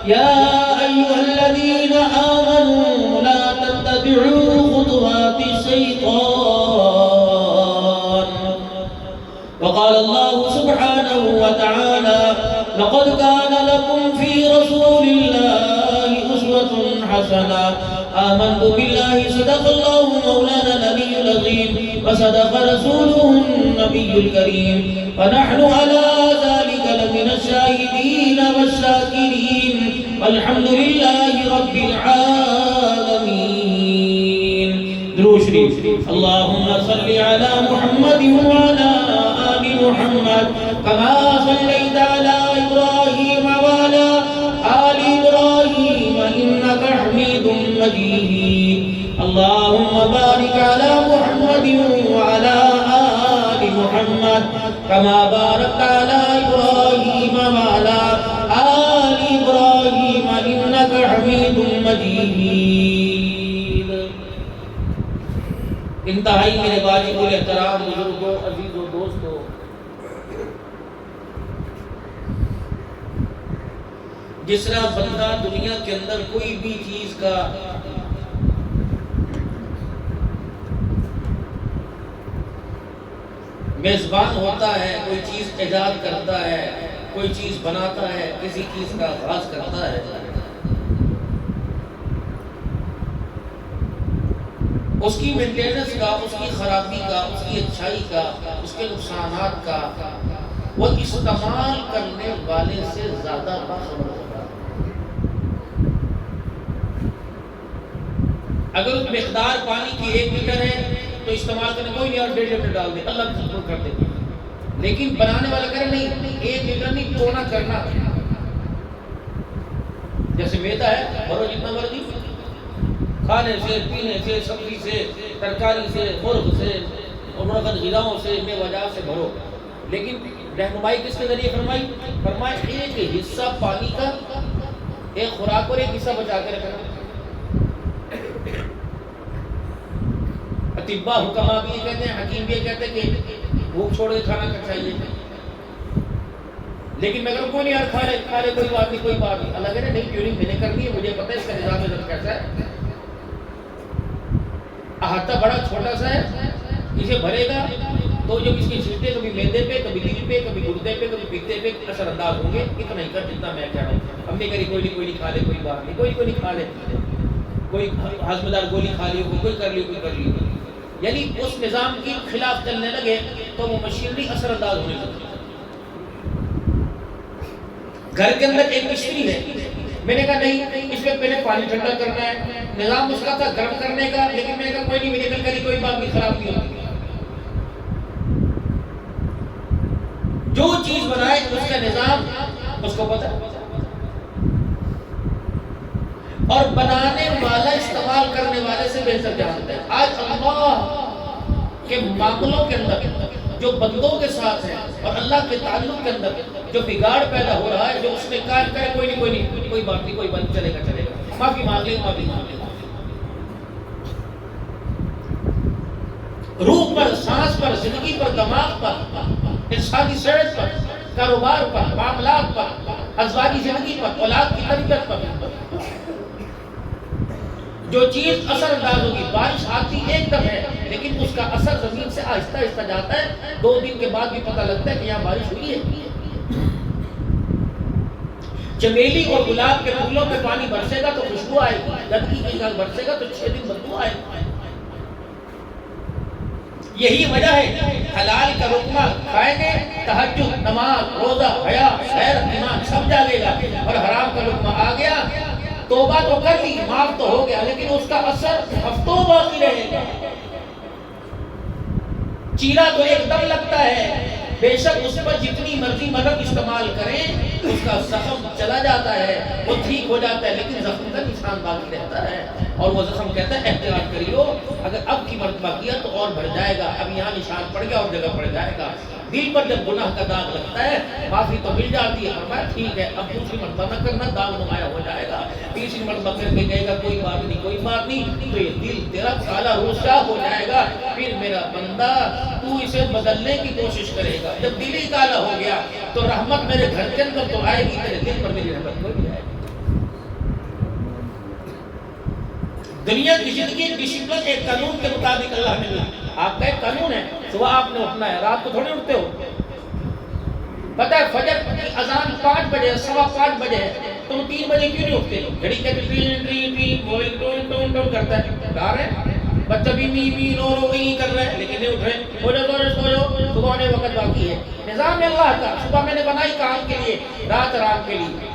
يا أيها الذين آمنوا لا تتبعوا خطوات الشيطان. وقال الله سبحانه وتعالى لقد كان لكم في رسول الله أسوة حسنة. آمنت بالله صدق الله مولانا العلي العظيم وصدق رسوله النبي الكريم ونحن على ذلك لمن الشاهدين والشاكرين والحمد لله رب العالمين. درود شریف. اللهم صل على محمد وعلى آل محمد كما صليت على إبراهيم وعلى آل إبراهيم إنك حميد مجيد. اللهم بارك على محمد وعلى آل محمد كما باركت على إبراهيم وعلى آل إبراهيم إنك حميد مجيد. انتہائی میرے واجب الاحترام بزرگوں، عزیزوں، دوستوں، جس طرح بندہ دنیا کے اندر کوئی بھی چیز کا میزبان ہوتا ہے، کوئی چیز ایجاد کرتا ہے، کوئی چیز بناتا ہے، کسی چیز کا آغاز کرتا ہے، اس کی مینٹیننس کا، اس کی خرابی کا، اس کی اچھائی کا، اس کے نقصانات کا وہ استعمال کرنے والے سے زیادہ باخبر ہوتا ہے. اگر مقدار پانی کی 1 لیٹر ہے تو استعمال کرنے کوئی نہیں، اور 1.5 لیٹر ڈال دے، اللہ کی شکر کر دے. لیکن بنانے والا کرے نہیں، 1 لیٹر نہیں، تونا کرنا. جیسے میدا ہے، بھرو جتنا مرضی، کھانے سے، پینے سے، سبزی سے، ترکاری سے، مرغ سے اور مرغت غذاؤں سے، میوہ جات سے بھرو. لیکن رہنمائی کس کے ذریعے فرمائی؟ فرمایا ایک حصہ پانی کا، ایک خوراک اور ایک حصہ بچا کے رکھنا. اطباء حکماء بھی یہ کہتے ہیں، حکیم بھی یہ کہتے ہیں کہ بھوک چھوڑ کے کھانا چاہیے. لیکن میں کہوں کوئی نہیں یار، کھا لے کوئی بات نہیں، کوئی بات نہیں. اللہ کہتے ہیں نہیں، کیوں نہیں، میں نے کرنی ہے، مجھے پتہ ہے اس کا نظام کیسا ہے. احاطہ بڑا چھوٹا سا ہے، اسے بھرے گا تو جب اس کی چھلٹے کبھی میدے پہ، کبھی دل پہ، کبھی گردے پہ، کبھی پیتے پہ اثر انداز ہوں گے. اتنا ہی کر جتنا میں کہہ رہا ہوں. امی کہہ رہی کوئی نہیں کھا لے، کوئی بات نہیں، کوئی نہیں کھا لے، کوئی ہضم دار گولی کھا لی، کوئی کر لی، کوئی کر لی. یعنی اس نظام کے خلاف چلنے لگے تو وہ مشینری اثر انداز ہونے لگتی. گھر کے اندر ایک مشینری ہے، میں نے کہا نہیں، اس میں پہلے پانی ٹھنڈا کرنا ہے، نظام اس کا تھا گرم کرنے کا، لیکن میں نے کہا کوئی نہیں، میری کل کری کوئی بات نہیں، خراب نہیں ہوتی. جو چیز بنائے اس کا نظام اس کو پتہ، اور بنانے والا استعمال کرنے والے سے بہتر جانتا ہے. آج اللہ کے معاملوں کے اندر جو بندوں کے ساتھ ہے اور اللہ کے تعلق کے اندر جو بگاڑ پیدا ہو رہا ہے، جو اس میں کام کرے کوئی نہیں، کوئی بات نہیں، کوئی بات چلے گا، معافی مانگ لے، معافی مانگ لے. روح پر، سانس پر، زندگی پر، دماغ پر، انسانی صحت پر، کاروبار پر، معاملات پر، ازواجی زندگی پر، اولاد کی تربیت پر جو چیز اثر انداز ہوگی. بارش آتی ایک دم ہے، لیکن اس کا اثر زمین سے آہستہ آہستہ جاتا ہے. 2 دن کے بعد بھی پتہ لگتا ہے کہ یہاں بارش ہوئی ہے. چمیلی اور گلاب کے پھولوں پہ پانی برسے گا تو خوشبو آئے گی، گندگی کے ساتھ برسے گا تو 6 دن بدبو آئے گی. یہی وجہ ہے حلال کا لقمہ کھائیں گے، تہجد، نماز، روزہ، حیا، خیر، ایمان سب جاگے گا. اور حرام کا لقمہ آ گیا، توبہ تو کر لی، معاف تو ہو گیا، لیکن اس کا اثر ہفتوں باقی رہے گا. چیرا تو ایک دم لگتا ہے، بے شک اس پر جتنی مرضی مدد استعمال کریں اس کا زخم چلا جاتا ہے، وہ ٹھیک ہو جاتا ہے، لیکن زخم کا نشان باقی رہتا ہے. اور وہ زخم کہتا ہے احتیاط کریو، اگر اب کی مرتبہ کیا تو اور بڑھ جائے گا. اب یہاں نشان پڑ گیا اور جگہ پڑ جائے گا. دل پر جب گناہ کا داغ لگتا ہے معافی تو مل جاتی ہے، فرمایا ٹھیک ہے اب دوسری مرتبہ نہ کرنا، داغ نمایاں ہو جائے گا. تیسری مرتبہ کر کے کہے گا کوئی بات نہیں، کوئی بات نہیں، تو یہ دل تیرا کالا روشا ہو جائے گا. پھر میرا بندہ تو اسے بدلنے کی کوشش کرے گا. جب دل ہی کالا ہو گیا تو رحمت میرے گھر کے اندر تو آئے گی، تیرے دل پر میری رحمت کوئی نہیں آئے گی. دنیا کی زندگی ڈسپلن ایک قانون کے مطابق اللہ نے لا. آپ کا ایک قانون ہے، صبح آپ نے اٹھنا ہے، رات کو تھوڑی اٹھتے ہو. پتہ ہے فجر کی اذان 5 بجے 5:15 بجے ہے، تم 3 بجے کیوں نہیں اٹھتے؟ گھڑی کے train train train mobile tone tone tone کرتا ہے، ڈار ہے بچہ بھی می می رو رو وہی کر رہا ہے، لیکن نہیں اٹھ رہے. ہو جاؤ سو جاؤ، صبح ہونے وقت باقی ہے. نظام ہے اللہ کا، صبح میں نے بنائی کام کے لیے، رات آرام کے لیے.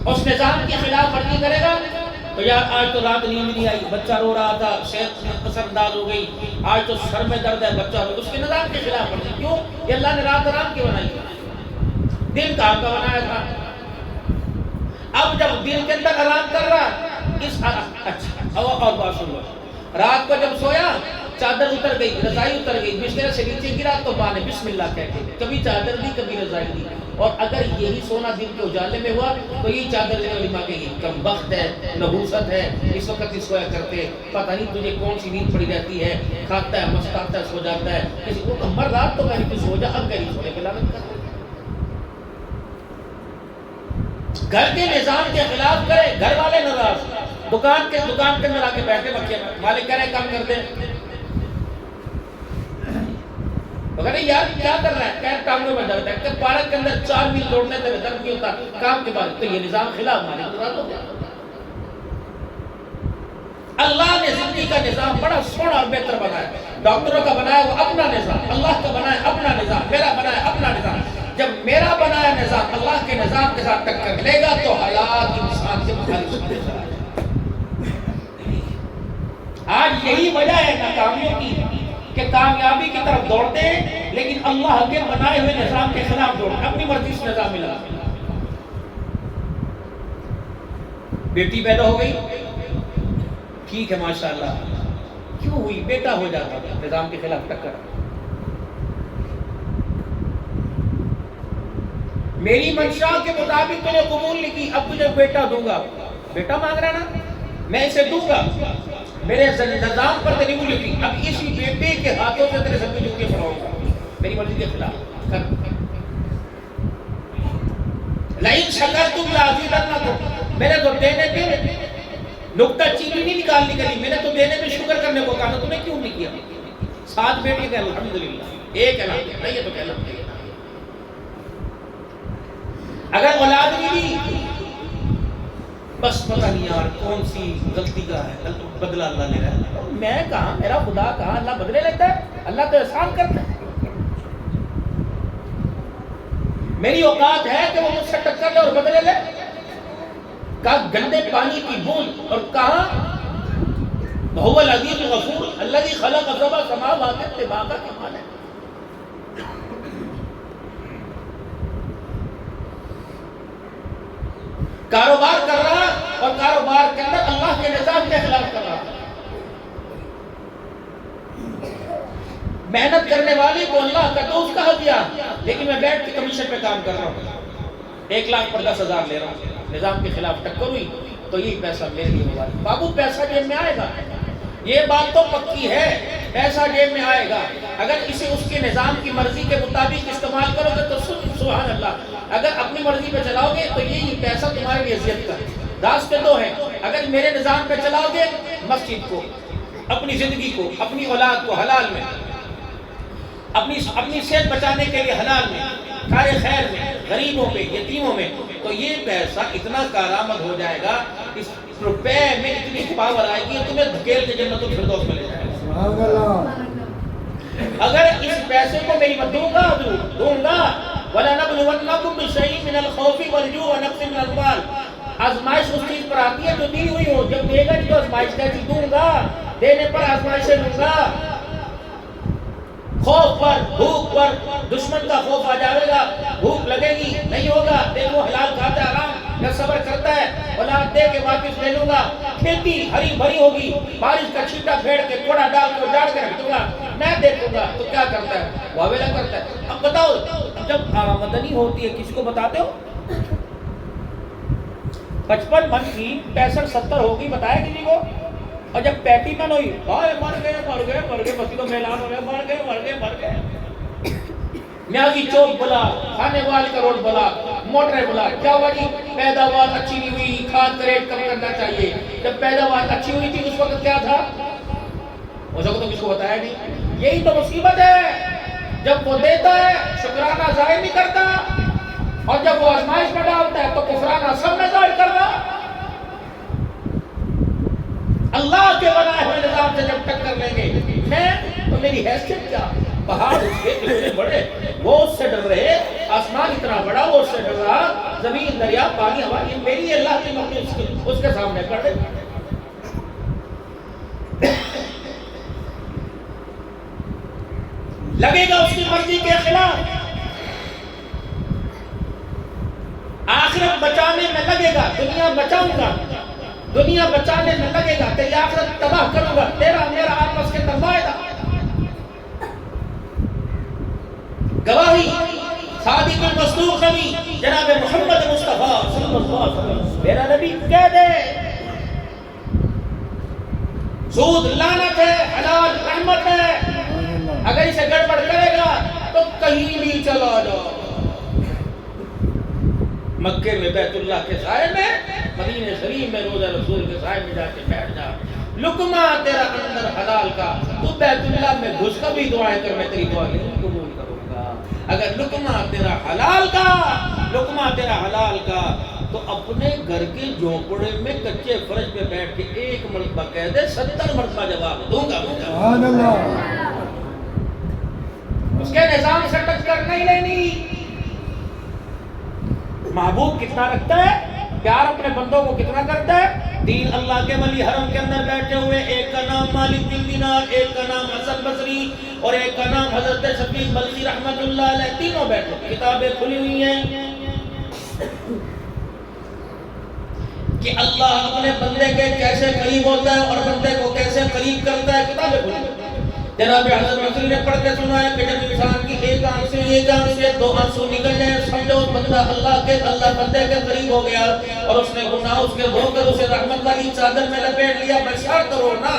اس نظام کی خلاف ورزی کرے گا تو یار آج تو رات نیند نہیں آئی، بچہ رو رہا تھا، صحت پسند انداز ہو گئی، آج تو سر میں درد ہے، بچہ رو. اس کے نظام کے خلاف ورزی. کیوں؟ یہ اللہ نے رات آرام کی بنائی، دن کام کا بنایا تھا. اب جب دن کے اندر آرام کر رہا اچھا اور بات سن لو. رات کو جب سویا چادر اتر گئی، رضائی اتر گئی، بستر سے نیچے گرا تو ماں نے بسم اللہ کہہ کے کبھی چادر دی کبھی رضائی دی. اور اگر یہی سونا دن کے اجالے میں ہوا تو یہ چادر دینے والی ماں کہے گی کم بخت ہے، نحوست ہے، اس وقت اس سویا کرتے، پتہ نہیں تجھے کون سی نیند پڑی رہتی ہے، کھاتا ہے مستاتا ہے سو جاتا ہے. کسی کو ہمر رات تو کہیں کہ سو جا، اب کہیں سونے کے لعنت کرتے. گھر کے نظام کے خلاف کرے، گھر والے ناراض، دکان کے اندر آ کے بیٹھے بچے، مالک کہہ رہے کام کر دیں. تو کہتے یار کیا کر رہا ہے؟ کہتے ٹانگوں میں درد ہے. کہ پارک کے اندر 4 میل دوڑنے سے درد نہیں ہوتا کام کے بعد. تو یہ نظام خلاف مالک ناراض ہو گیا. اللہ نے زندگی کا نظام بڑا سونا اور بہتر بنایا. ڈاکٹروں کا بنایا وہ اپنا نظام، اللہ کا بنایا اپنا نظام، میرا بنایا اپنا نظام. جب میرا بنایا نظام اللہ کے نظام کے ساتھ ٹکر لے گا تو حالات انسان سے مخالف ہوتے چلا جائے. آج یہی وجہ ہے ناکامیوں کی کہ کامیابی کی طرف دوڑتے ہیں لیکن اللہ کے بنائے ہوئے نظام کے خلاف دوڑتے، اپنی مرضی سے نظام ملا. بیٹی پیدا ہو گئی، ٹھیک ہے ماشاءاللہ، کیوں ہوئی؟ بیٹا ہو جاتا، نظام کے خلاف ٹکر. میری منشا کے مطابق تو نے قبول نہیں کی، اب تجھے بیٹا دوں گا. بیٹا مانگ رہا نا، میں اسے دوں گا، میرے نظام پر تیری انگلی کی، اب اسی بیٹے کے ہاتھوں سے تیرے سب جھک کے پڑھاؤں گا میری مرضی کے خلاف. لئن شکرتم لازیدنکم، میں نے تو دینے پہ نکتہ چینی نہیں نکالنی کری، میں نے تو دینے پہ شکر کرنے کو کہا، تم نے کیوں نہیں کیا؟ 7 بیٹے کہ الحمدللہ، ایک الحمدللہ، یہ تو کہنا چاہیے. اگر اولاد نہیں بس پتہ نہیں یار کون سی غلطی کا ہے، بدلہ اللہ لے رہا ہے. میں کہاں، میرا خدا کہاں، اللہ بدلے لیتا ہے؟ اللہ تو احسان کرتا ہے. میری اوقات ہے کہ وہ مجھ سے ٹکر لے اور بدلے لے؟ کہا گندے پانی کی بوند، اور کہاں هو العزیز الغفور الذی خلق سبع سماوات طباقا کے معنی. کاروبار کر رہا اور کاروبار کے اندر اللہ کے نظام کے خلاف کر رہا. محنت کرنے والے کو اللہ کا دوست کہا دیا، لیکن میں بیٹھ کے کمیشن پہ کام کر رہا ہوں، 1 لاکھ پر 10,000 لے رہا ہوں. نظام کے خلاف ٹکر ہوئی تو یہ پیسہ میرے لیے ہوگا. بابو پیسہ جیب میں آئے گا، یہ بات تو پکی ہے، پیسہ جیب میں آئے گا. اگر اسے اس کے نظام کی مرضی کے مطابق استعمال کرو گے تو سبحان اللہ. اگر اپنی مرضی پہ چلاؤ گے تو یہ پیسہ تمہارے لیے اذیت کا. راستے 2 ہیں، اگر میرے نظام پہ چلاؤ گے مسجد کو، اپنی زندگی کو، اپنی اولاد کو حلال میں، اپنی صحت بچانے کے لیے حلال میں، کار خیر میں، غریبوں پہ، یتیموں میں، تو یہ پیسہ اتنا کارآمد ہو جائے گا، اس روپے میں اتنی پاور آئے گی تمہیں دھکیل کے جنت الفردوس میں لے جائے گا. اگر اس پیسے کو میری میں دوں گا وَلَنَبْلُوَنَّكُمْ بِشَيْءٍ مِنَ الْخَوْفِ وَالْجُوعِ وَنَقْصٍ مِنَ الْأَمْوَالِ. آزمائش اس چیز پر آتی ہے جو دی ہوئی ہو. جب دے گا تو آزمائش کیسی دوں گا، دینے پر آزمائشیں دوں گا. خوف پر، بھوک پر، دشمن کا خوف آ جائے گا، بھوک لگے گی نہیں ہوگا، دیکھو حلال کھاتا ہے آرام، یا صبر کرتا ہے، اولاد دے کے واپس لے لوں گا. کھیتی ہری بھری ہوگی، بارش کا چھینٹا پھیڑ کے کوڑا ڈال کے اجاڑ کے رکھ دوں گا، میں دیکھوں گا. تو کیا کرتا ہے؟ واویلا کرتا ہے. اب بتاؤ جب آمدنی ہوتی ہے کسی کو بتاتے ہو؟ 55 من کی 65-70 ہوگی، بتایا کسی کو؟ اور جب پیٹی من ہوئی مر گئے مسجدوں میں اعلان ہو رہے مر گئے. میاں کی چوک بلا، خانے وال کا روڈ بلا، موٹریں بلا کیا ہوا جی پیداوار اچھی نہیں ہوئی کھاد کا ریٹ کم کرنا چاہیے. جب پیداوار اچھی ہوئی تھی اس وقت کیا تھا اس وقت تو کس کو بتایا نہیں. یہی تو مصیبت ہے جب وہ دیتا ہے شکرانہ ظاہر نہیں کرتا اور جب وہ آزمائش میں ڈالتا ہے تو کفرانہ سب میں ظاہر کر رہا. اللہ کے بنائے ہوئے نظام سے جب ٹکر لیں گے میں تو میری حیثیت کیا. پہاڑ اس کے اتنے بڑے وہ اس سے ڈر رہے آسمان اتنا بڑا وہ اس سے ڈر رہا زمین دریا پانی ہوا یہ میری اللہ کی مخلوق اس کے سامنے کر دے. لگے گا اس کی مرضی کے خلاف آخرت بچانے میں لگے گا دنیا بچاؤں گا دنیا بچانے میں لگے گا تیری آخرت تباہ کروں گا تیرا میرا آپس کے ترمائدہ. گواہی صادق المصدوق نبی جناب محمد مصطفیٰ صلی اللہ علیہ وسلم میرا نبی کہہ دے سود لعنت ہے حلال رحمت ہے. اگر اسے گڑبڑ کرے گا تو کہیں بھی چلا جاؤ. مکے میں بیت اللہ کے سائے میں مدینہ شریف میں روزہ رسول کے سائے میں جا کے بیٹھ جا. لقمہ تیرا اندر حلال کا تو بیت اللہ میں گھس کر بھی دعائیں کر میں تیری دعا نہیں قبول کروں گا. اگر لقمہ تیرا حلال کا تو اپنے گھر کے جھونپڑے میں کچے فرش پہ بیٹھ کے ایک مرتبہ کہہ دے 70 مرتبہ جواب دوں گا. سبحان اللہ. اس کے نظام سے ٹچ کر نہیں لینی. محبوب کتنا رکھتا ہے پیار اپنے بندوں کو کتنا کرتا ہے. 3 اللہ کے ولی حرم کے اندر بیٹھے ہوئے ایک کا نام مالک بن دینار ایک کا نام حسن بصری اور ایک کا نام حضرت شفیق بلخی رحمت اللہ علیہ. تینوں بیٹھے کتابیں کھلی ہوئی ہیں کہ اللہ اپنے بندے کے کیسے قریب ہوتا ہے اور بندے کو کیسے قریب کرتا ہے. کتابیں کھلی ہوئی. جناب حضرت بصری نے پڑھ کے سنایا کہ جب انسان کی ایک آنکھ سے 2 آنسو نکل جائے سمجھو بندہ اللہ بندے کے قریب ہو گیا اور اس نے گناہ اس کے دھو کر اسے رحمت والی چادر میں لپیٹ لیا. بشار کرو نا.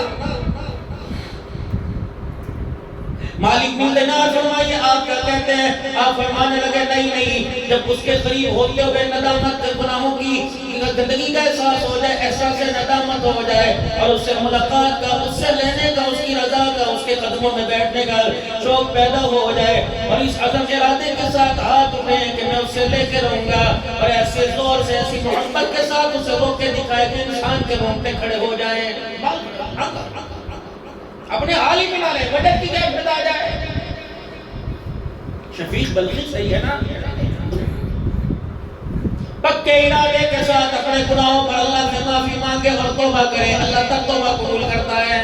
مالک بن دینار فرمائیے آپ کیا کہتے ہیں. آپ فرمانے لگے نہیں جب اس کے قریب ہوتے ہوئے ندامت گناہوں کی گندگی کا احساس ہو جائے احساس ندامت ہو جائے اور اس سے ملاقات کا اس سے لینے کا اس کی رضا کا اس کے قدموں میں بیٹھنے کا شوق پیدا ہو جائے اور اس عزم ارادے کے ساتھ ہاتھ اٹھیں کہ میں اس سے لے کے رہوں گا اور ایسے زور سے ایسی محبت کے ساتھ اسے روک کے دکھائے کہ انسان کے رونگٹے کھڑے ہو جائیں. اپنے حال ہی ملا لے وجد کی کیفیت آ جائے. شفیق بلخی صحیح ہے نا. پکے ارادے کے ساتھ اپنے گناہوں پر اللہ سے معافی مانگے اور توبہ کرے اللہ تب توبہ قبول کرتا ہے.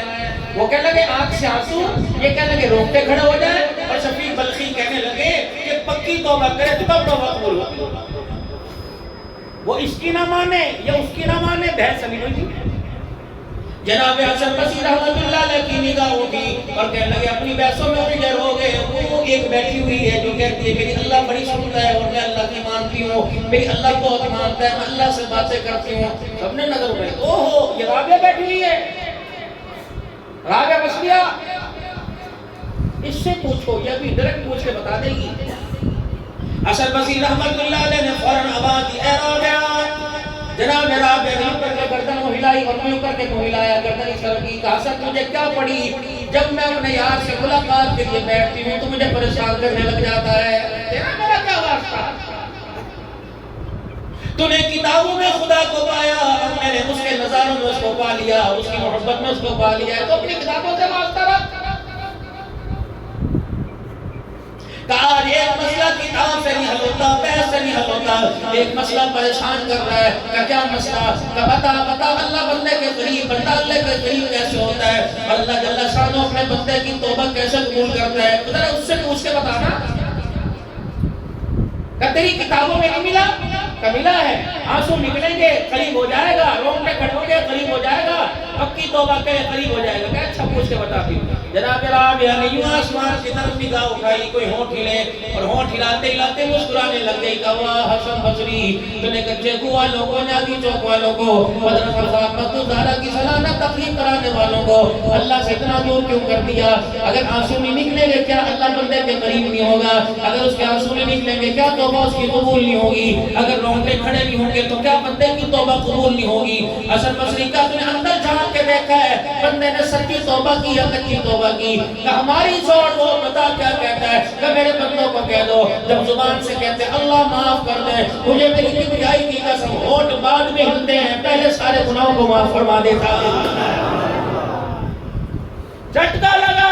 وہ کہنے لگے آنکھ سے آنسو یہ کہنے لگے رونگٹے کھڑے ہو جائیں اور شفیق بلخی کہنے لگے کہ پکی توبہ کرے تب توبہ قبول ہوتی. وہ اس کی نہ مانے یا اس کی نہ مانے بحث ابھی نہیں تھی. جناب حسن بصری رحمت اللہ علیہ کی نگاہ اٹھی اور کہنے لگے اپنی بحثوں میں اجڑ ہو گئے. وہ ایک بیٹھی ہوئی ہے جو کہتی ہے میری اللہ بڑی سنتا ہے اور میں اللہ کی مانتی ہوں میری اللہ بہت مانتا ہے میں اللہ سے باتیں کرتی ہوں. سب نے نظر اٹھائی اوہو یہ رابعہ بیٹھی ہوئی ہے رابعہ بصریہ اس سے پوچھو یہ بھی ڈائریکٹ پوچھ کے بتا دے گی. حسن بصری رحمت اللہ علیہ نے فوراً آواز دی اے رابعہ. جناب رابعہ نے کر کے گردن کو ہلائی اور میں کر کے کو ہلایا گردن اس طرح کی کہا حسن تجھے کیا پڑی جب میں اپنے یار سے ملاقات کے لیے بیٹھتی ہوں تو مجھے پریشان کرنے لگ جاتا ہے. تیرا میرا کیا واسطہ. تو نے کتابوں میں خدا کو پایا اور میں نے اس کے نظاروں میں اس کو پا لیا اس کی محبت میں اس کو پا لیا تو اپنی کتابوں سے واسطہ رکھ. آج ایک مسئلہ کتاب سے نہیں حل ہوتا بحث سے نہیں حل ہوتا. ایک مسئلہ پریشان کر رہا ہے کہ کیا مسئلہ کہ بتا اللہ بندے کے قریب بندہ اللہ کے قریب کیسے ہوتا ہے اللہ جل شانہ اپنے بندے کی توبہ کیسے قبول کرتا ہے. ذرا اس سے پوچھ کے بتانا کہ تیری کتابوں میں نہیں ملا کہ ملا ہے. آنسو نکلیں گے قریب ہو جائے گا رونگٹے کھڑے ہوں گے قریب ہو جائے گا پکی توبہ کرے قریب ہو جائے گا. کہ اچھا پوچھ کے بتاتی ہوں. جناب یعنی یوں آسمان کی طرف نگاہ اٹھائی, کوئی ہونٹ ہلے اور ہونٹ ہلاتے ہلاتے مسکرانے لگ گئی. کہا حسن بصری تو نے کچے کو والوں کو, نیازی چوک والوں کو, مدرسہ فاطمہ الزہرا کی سالانہ تقریب کرانے والوں کو اللہ سے اتنا دور کیوں کر دیا؟ اگر آنسو نہیں نکلیں گے کیا اللہ بندے کے قریب نہیں ہوگا؟ اگر اس کے آنسو نہیں نکلیں گے کیا توبہ اس کی قبول نہیں ہوگی؟ اگر رونگٹے کھڑے نہیں ہوں گے تو کیا بندے کی توبہ قبول نہیں ہوگی؟ حسن بصری کا تو نے اندر جھانک کے دیکھا ہے بندے نے سچی توبہ کی یا کچی توبہ کی؟ کہ ہماری زور وہ بتا کیا کہتا ہے کہ میرے بندوں کو کہہ دو جب زبان سے کہتے ہیں اللہ معاف کر دے, مجھے میری کبریائی کی قسم, ہونٹ بعد میں ہلتے ہیں, پہلے سارے گناہوں کو معاف فرما دیتا ہے. جھٹکا لگا.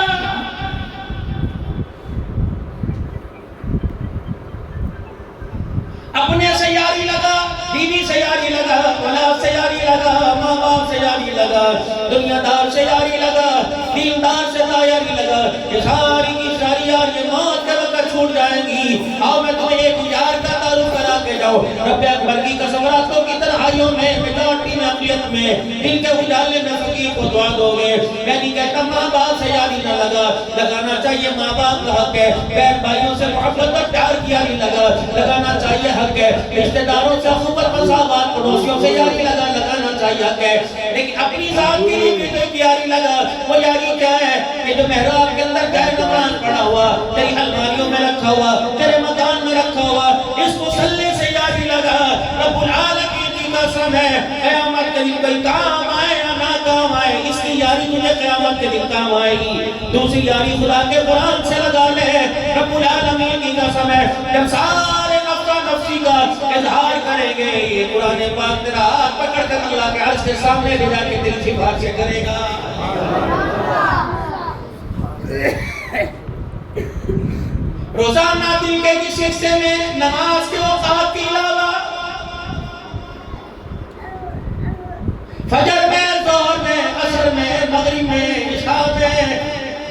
اپنے سے یاری لگا, بیوی سے یاری لگا, اولاد سے یاری لگا, ماں باپ سے یاری لگا, دنیا دار سے یاری لگا, دیندار سے یاری لگا. یہ ساری کی ساری یاری موت کے وقت چھوٹ جائیں گی. آؤ میں تمہیں ایک یار کا تعارف کرا کے جاؤ. رب اکبر کی قسم راتوں کی تنہائیوں میں, مٹاٹی میں, اقلیت میں, دل کے اجالے میں فقیر کو دعا دو گے. میں نہیں کہتا ماں باپ سے یاری نہ لگانا چاہیے, ماں باپ کا حق ہے. بہن بھائیوں سے محبت اور پیار کی یاری لگانا چاہیے, حق ہے. رشتہ داروں سے خبر مساوات, پڑوسیوں سے یاری لگانا چاہیے, حق ہے. لیکن اپنی ذات کے لیے بھی تو یاری لگا. وہ یاری کیا ہے کہ جو محراب کے اندر جائے نماز پڑھا ہوا, تیری الماریوں میں رکھا ہوا, تیرے مکان میں رکھا ہوا, اس مسلح سے یاری لگا. رب العالمین کی قسم ہے قیامت کے دن کوئی کام آئے یا نہ کام آئے, اس کی یاری تجھے قیامت کے دن کام آئے گی. دوسری یاری خدا کے قرآن سے لگا لے. رب العالمین کی قسم ہے جب سارے نفسی کا اظہار کریں گے, یہ قرآن پاک تیرا ہاتھ پکڑ کر اللہ کے عرش کے سامنے لے جا کے دل سے بات سے کرے گا. روزانہ دن کے جس حصے میں نماز کے اوقات کے علاوہ فجر میں, ظہر میں, عصر میں, مغرب میں, عشاء میں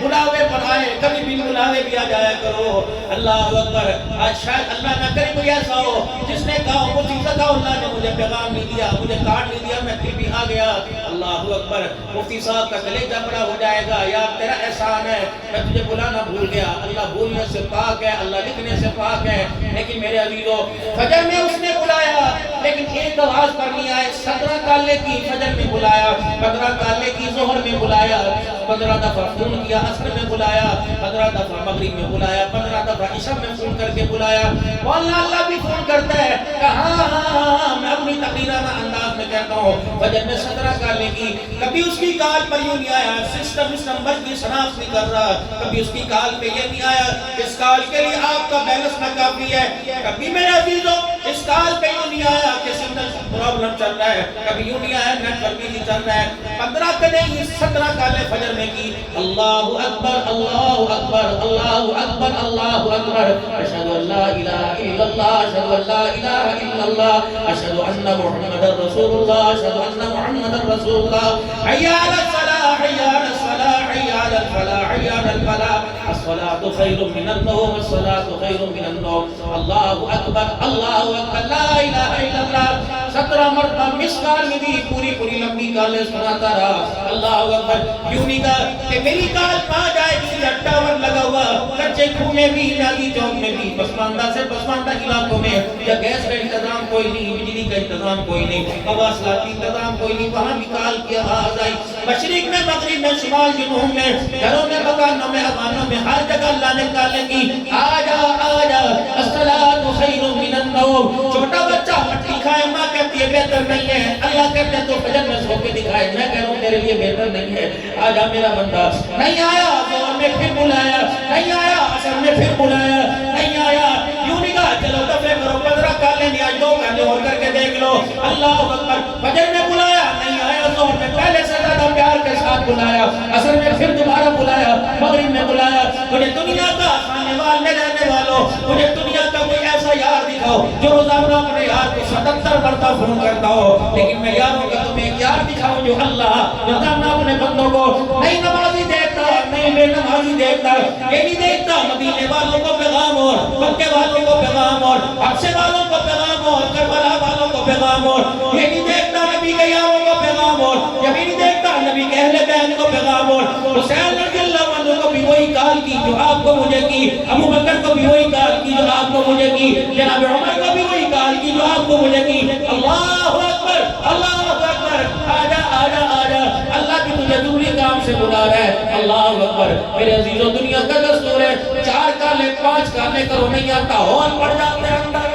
بلاوے پڑھائے, کبھی بھی بلاوے بھی آ جایا کرو. اللہ اکبر. آج شاید اللہ نہ کرے کوئی ایسا ہو جس نے کہا مجھے کہا اللہ نے مجھے پیغام نہیں دیا, مجھے کارڈ نہیں دیا, میں پھر بھی آ گیا. اللہ اکبر. مفتی صاحب کا کلیجہ بڑا ہو جائے گا, یار تیرا احسان ہے میں تجھے بلانا بھول گیا. اللہ بھولنے سے پاک ہے, اللہ لکھنے سے پاک ہے. لیکن میرے عزیزو, فجر میں اس نے بلایا لیکن ایک آواز پر نہیں آئے. 17 کالے کی فجر میں بلایا, 15 کالے کی ظہر میں بلایا, 15 دفعہ فون کیا عصر میں بلایا, 15 دفعہ مغرب میں بلایا, 15 دفعہ عشاء میں فون کر کے بلایا. واللہ اللہ بھی فون کرتا ہے کہ ہاں میں اپنی تقریرانہ انداز میں کہتا ہوں فجر میں 17 کالے کی. کبھی اس کی کال پر یوں نہیں آیا سسٹم اس نمبر کی شناخت نہیں کر رہا, کبھی اس کی کال پہ یہ نہیں آیا اس کال کے لیے آپ کا بیلنس ناکافی ہے, کبھی میرے عزیزو اس کال پہ یوں نہیں آیا کہ سگنل پرابلم چل رہا ہے, کبھی یوں نہیں آیا نیٹ ورک نہیں چل رہا ہے. 15 کے نہیں 17 کالے فجر میں کی. اللہ اکبر, اللہ اکبر, اللہ اکبر, اللہ اکبر. اشہد ان لا الہ الا اللہ, اشہد ان لا الہ الا اللہ, اشہد ان محمد رسول اللہ, اشہد ان محمد رسول اللہ. حی علی الصلاۃ, حی علی الصلاۃ, حی علی الفلاح, حی علی الفلاح. الصلاۃ خیر من النوم, الصلاۃ خیر من النوم. اللہ اکبر, اللہ اکبر, لا الہ الا اللہ. 17 مرتبہ مس کال میں بھی پوری لمبی کالیں سناتا رہا. اللہ اکبر. یوں نہیں کہا کہ میری کال پا جائے گی, ٹاور لگا ہوا کچے کھو میں بھی, نالی چوک میں بھی, پسماندہ سے پسماندہ علاقوں میں, یا گیس کا انتظام کوئی نہیں, بجلی کا انتظام کوئی نہیں, مواصلاتی انتظام کوئی نہیں, وہاں بھی کال کی آواز آئی. مشرق میں, مغرب میں, شمال جنوب میں, گھروں میں, مکانوں میں, افغانوں میں, ہر جگہ اللہ نے کالیں کی. آجا آجا, الصلاۃ خیر من النوم. چھوٹا بچہ مٹی کھائے, ماں کہتی ہے بہتر نہیں ہے, اللہ کہتے ہیں تو فجر میں سو کے دکھائے, میں کہہ رہا ہوں تیرے لیے بہتر نہیں ہے. آجا میرا بندہ. نہیں آیا ظہر میں پھر بلایا, نہیں آیا عصر میں پھر بلایا, نہیں آیا. یوں نہیں کہا چلو دفعہ کرو 15 کالیں نہیں, آج 2 کالیں اور کر کے دیکھ لو. اللہ اکبر. فجر میں بلایا, نہیں آیا. ظہر میں پہلے سے زیادہ پیار کے ساتھ بلایا, عصر میں پھر دوبارہ بلایا, مغرب میں بلایا. مجھے دنیا کا کھانے والے رہنے والوں, مجھے دنیا کا کوئی ایسا یار دکھاؤ جو روزانہ اپنے یار کو 77 مرتبہ فون کرتا ہو. لیکن میں یاروں کا تمہیں ایک یار دکھاؤں جو اللہ روزانہ اپنے بندوں کو نہیں نمازی دیکھتا, نہیں بے نمازی دیکھتا, یہ نہیں دیکھتا مدینے والوں کو پیغام اور مکے والوں کو پیغام اور حبشے والوں کو پیغام اور کربلا والوں کو پیغام اور, یہ نہیں دیکھتا نبی کے یاروں کو پیغام اور, یہ بھی نہیں دیکھتا کہ اہل بیت کو پیغام ہو، حسین رضی اللہ عنہ کو بھی وہی کال کی جو آپ کو مجھے کی، ابو بکر کو بھی وہی کال کی جو آپ کو مجھے کی، جناب عمر کو بھی وہی کال کی جو آپ کو مجھے کی. اللہ اکبر، اللہ اکبر، آجا آجا آجا، اللہ بھی تجھے ضروری کام سے بلا رہا ہے. اللہ اکبر. میرے عزیزوں، دنیا کا دستور ہے 4 کالے 5 کالے کرو نہیں آتا، ہون پڑ جاتے ہیں اندر.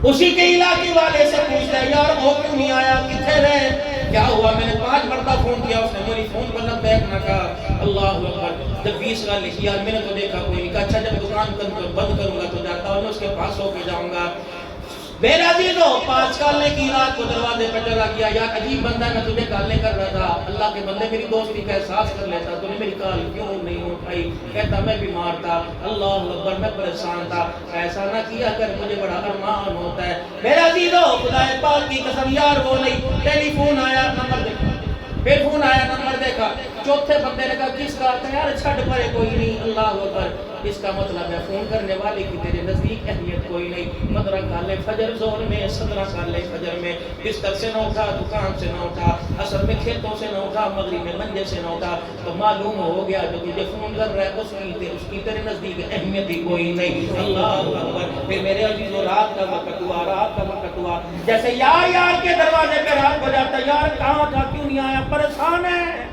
اسی کے علاقے والے سے پوچھتے ہیں یار وہ کیوں نہیں آیا، کتنے رہے، کیا ہوا؟ میں نے 5 مرتبہ فون کیا، اس نے میری فون پر نہ بیک نہ کہا. اللہ اکبر. جب 20 کا لکھی یار میں نے تو دیکھا کوئی نہیں کہا. اچھا جب دکان بند کروں گا تو جاتا ہوں، میں اس کے پاس ہو کے جاؤں گا. میرا عزیزو 5 کالے کی رات کو دروازے پہ چلا گیا. یار عجیب بندہ ہے، میں تجھے کالے کر رہا تھا، اللہ کے بندے میری دوستی کا احساس کر لیتا، تو نے میری کال کیوں نہیں اٹھائی؟ کہتا میں بیمار تھا. اللہ اکبر. میں پریشان تھا. ایسا نہ کیا کر، مجھے بڑا ارمان ہوتا ہے. میرا عزیزو خدا پاک کی قسم یار وہ نہیں. ٹیلی فون آیا، نمبر دیکھا، پھر فون آیا، نمبر دیکھا، چوتھے بندے نے کہا کس کا؟ یار چھڑ پڑے کوئی نہیں. اللہ اکبر. اس کا مطلب ہے فون کرنے والے کی تیرے نزدیک اہمیت کوئی نہیں. 15 کالے فجر زور میں، 17 کالے فجر میں، بستر سے نہ اٹھا، دکان سے نہ اٹھا، عصر میں کھیتوں سے نہ اٹھا، مغرب میں منجے سے نہ اٹھا، تو معلوم ہو گیا جو تجھے فون کر رہا ہے اس کی تیرے نزدیک اہمیت ہی کوئی نہیں. اللہ اکبر. پھر میرے عزیزو رات کا وقت ہوا، رات کا وقت ہوا، جیسے یار کے دروازے پہ رات ہو جاتا. یار کہاں تھا، کیوں نہیں آیا؟ پریشان ہے،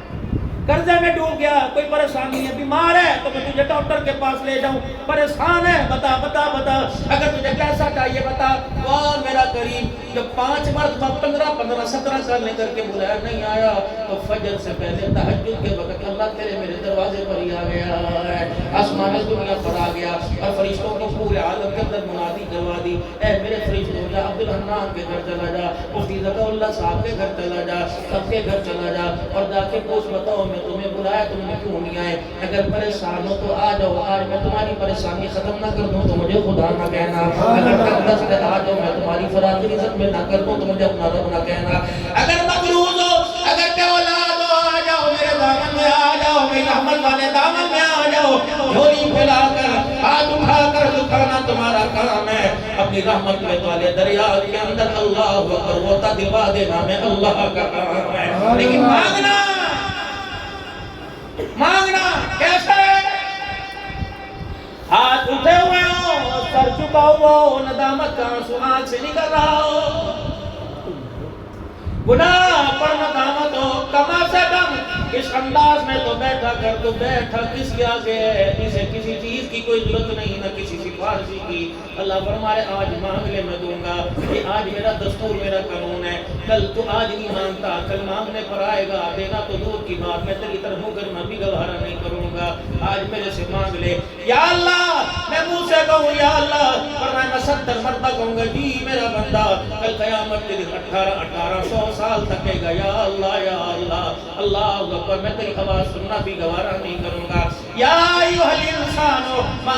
قرضے میں ڈوب گیا، کوئی پریشانی ہے، بیمار ہے تو میں تجھے ڈاکٹر کے پاس لے جاؤں، پریشان ہے، بتا بتا بتا، اگر تجھے پیسہ چاہیے بتا. واہ میرا کریم. جب 5 مرتبہ 15 17 سال لے کر کے بلایا نہیں آیا، تو فجر سے پہلے تہجد کے وقت اللہ تیرے میرے دروازے پر ہی آ گیا ہے، آسمان دنیا پر آ گیا، اور فرشتوں کو پورے عالم کے اندر منادی کروا دی. اے میرے فرشتوں جا عبد الحنان کے گھر چلا جا، مفتی ذکا اللہ صاحب کے گھر چلا جا، سب کے گھر چلا جا، اور جا کے پوچھ بتاؤ میں تمہیں بلایا تم نے کیوں نہیں آئے؟ اگر پریشان ہو تو آ جاؤ، آج میں تمہاری پریشانی ختم نہ کر دوں تو مجھے خدا نہ کہنا. اگر تندرست ہے آ جاؤ، میں تمہاری فراغ عزت میں نہ کر دوں تو مجھے اپنا رب نہ کہنا. اگر مقروض ہو، اگر بے اولاد ہو، آ جاؤ میرے دامن میں، آ جاؤ میری رحمت والے دامن میں، آ جاؤ. جھولی پھیلا کر ہاتھ اٹھا کر دکھانا تمہارا کام ہے. اپنی رحمت والے دریا کے اندر اللہ اکبر ہوتا دلوا دینا میں اللہ کا کام ہے. لیکن مانگنا کیسے؟ ہاتھ اٹھے ہوئے ہو، سر چکا ہوا ہو، ندامت کا آنسو آنکھ سے نکل رہا ہو، گناہ پر ندامت ہو، کما سے کم اس انداز میں تو بیٹھا کر، تو بیٹھا کس کے آگے ہے؟ اسے کسی چیز کی کوئی ضرورت نہیں، نہ کسی سفارشی کی. اللہ فرمائے آج مانگ لے میں دوں گا، یہ آج میرا دستور میرا قانون ہے. کل تو آج نہیں مانگتا، کل مانگنے پر آئے گا، دینا تو دور کی بات، میں تیری طرف ہو کر میں بھی گوارا نہیں کروں گا. آج میرے سے مانگ لے. یا اللہ میں منہ سے کہوں یا اللہ، فرمائے میں 70 مرتبہ کہوں گا جی میرا بندہ کل قیامت کے دن 1800 سال تکے گا. یا اللہ یا اللہ. اللہ اکبر. میں تیری آواز سننا بھی گوارا نہیں کروں گا. یا ایھا الانسان ما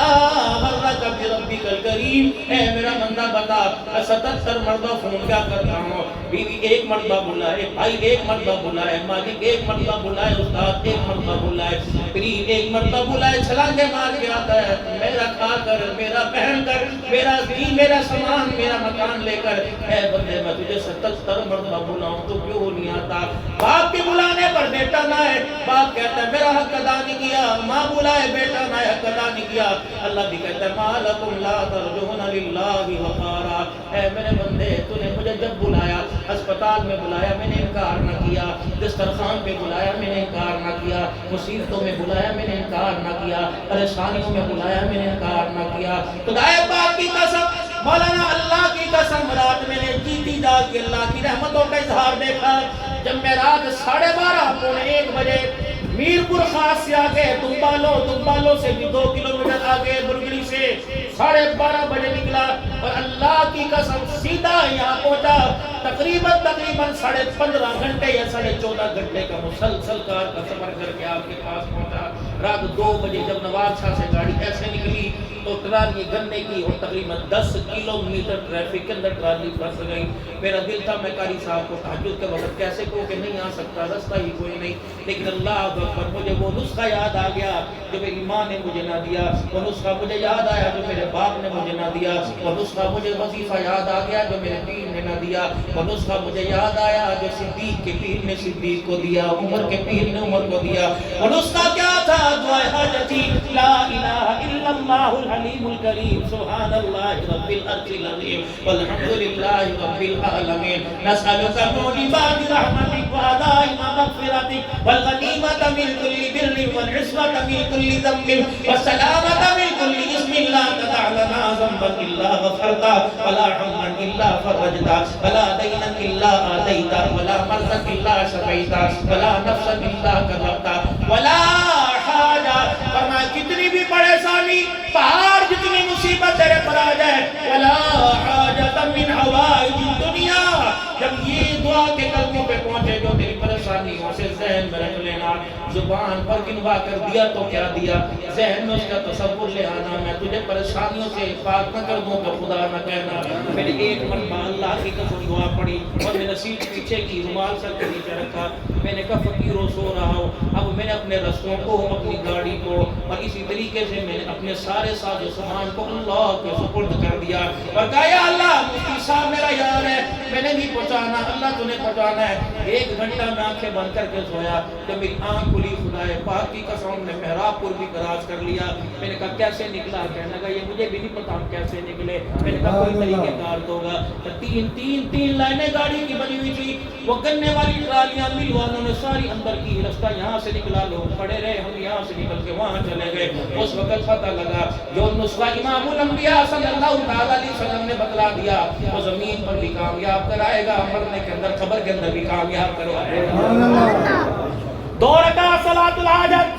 غرک بربک الکریم. اے میرا بندہ بتا 77 مرتبہ فون کیا کرتا ہوں، بیوی 1 مرتبہ بلائے، بھائی 1 مرتبہ بلائے، مالک 1 مرتبہ بلائے، استاد 1 مرتبہ بلائے، پیر 1 مرتبہ بلائے، چھلانگے مار کے آتا ہے میرا کھا کر، میرا پہن کر، میرا دین، میرا سامان، میرا مکان لے کر. اے بندے میں تجھے 77 مرتبہ بلاؤں تو کیوں نہیں آتا؟ باپ کے بلانے پر بیٹا نہ ہے، باپ کہتا ہے میرا حق ادا نہیں کیا، ماں بلائے بیٹا نہ حق ادا نہیں کیا. اللہ بھی کہتا ہے ما لکم لا ترجون للہ وقارا. اے میرے بندے تو نے مجھے جب بلایا، اسپتال میں بلایا میں نے انکار نہ کیا، دسترخوان پہ بلایا میں نے انکار نہ کیا، مصیبتوں میں بلایا میں نے انکار نہ کیا، پریشانیوں میں بلایا میں نے انکار نہ کیا. خدائے پاک کی قسم، مولانا اللہ کی قسم، رات میں نے جیتی جاگ کے اللہ کی رحمتوں کا اظہار دیکھا. جب میں رات 12:30 پونے 1 بجے میرپور خاص سے آگے دنبالو سے بھی 2 کلومیٹر آگے برگڑی سے 12:30 بجے نکلا، اور اللہ کی قسم سیدھا یہاں پہنچا. تقریباً 15.5 گھنٹے یا 14.5 گھنٹے کا مسلسل کار کا سفر کر کے آپ کے پاس پہنچا. رات 2 بجے جب نواب شاہ سے گاڑی ایسے نکلی تو ٹرالی گنے کی اور تقریباً 10 کلومیٹر ٹریفک کے اندر ٹرالی پھنس گئی. میرا دل تھا میں قاری صاحب کو تہجد کے وقت کیسے کہوں کہ نہیں آ سکتا، رستہ ہی کوئی نہیں. لیکن اللہ اکبر، مجھے وہ نسخہ یاد آ گیا جو میری ماں نے مجھے نہ دیا، وہ نسخہ مجھے یاد آیا جو میرے باپ نے مجھے نہ دیا، وہ نسخہ مجھے وظیفہ یاد آ گیا جو میرے پیر نے نہ دیا، وہ نسخہ مجھے یاد آیا جو صدیق کے پیر نے صدیق کو دیا، عمر کے پیر نے عمر کو دیا. وہ نسخہ کیا تھا؟ دعائے حاجتی لا الہ الا اللہ الحلیم الکریم سبحان اللہ رب العرش العظیم والحمد للہ رب العالمین نسألک موجبات رحمتک وعزائم مغفرتک والغنیمت من کل بر والعصمت من کل ذنب والسلامت من کل اسم لا تدع لنا ذنبا الا غفرتا ولا حما الا فرجتا ولا دینا الا آتیتا ولا مرضا الا شفیتا ولا نفسا الا کربتا ولا حاجہ. فرمایا کتنی بھی پریشانی، پہاڑ جتنی مصیبت تیرے پر آ جائے، ولا حاجۃ من حوائج الدنیا. جب یہ دعا کے کلموں پہ پہنچے جو تیری پریشانیوں سے ذہن میں رکھ لینا، زبان پر گنوا کر دیا تو کیا دیا، ذہن میں اس کا تصور لے آنا. میں تجھے پریشانیوں سے پاک نہ کر دوں تو خدا نہ کہنا. میں نے ایک مرتبہ اللہ کی قسم دعا پڑھی اور میں نے سیٹ پیچھے کی رومال سر کے نیچے رکھا. میں نے کہا فقیروں سو رہا ہوں. اب میں نے اپنے رستوں کو، اپنی گاڑی کو اور اسی طریقے سے میں نے اپنے سارے ساز و سامان کو اللہ کے سپرد کر دیا اور کہا یا اللہ مفتی صاحب میرا یار ہے، میں نے نہیں پہنچانا، اللہ تو نے پہنچانا ہے. 1 گھنٹہ میں آنکھیں بند کر کے سویا. جب میری آنکھ کھلی خدائے پاک کی قسم نے محراب پر بھی کراج کر لیا. میں نے کہا کیسے نکلا؟ کہنے لگا یہ مجھے بھی نہیں پتا ہم کیسے نکلے. میں نے کہا کوئی طریقہ کار تو ہوگا. تین لائنیں گاڑی کی بنی ہوئی تھی، وہ گنے والی ٹرالیاں مل والوں نے ساری اندر کی، رستہ یہاں سے نکلا، لوگ پڑے رہے، ہم یہاں سے نکل کے وہاں چلے گئے. اس وقت پتہ لگا جو نسخہ امام الانبیاء صلی اللہ تعالی علیہ وسلم نے بتلا دیا وہ زمین پر بھی کامیاب کرائے گا، مرنے کے اندر قبر کے اندر بھی کامیاب کروائے گا. 2 رکعت صلاۃ الحاجت.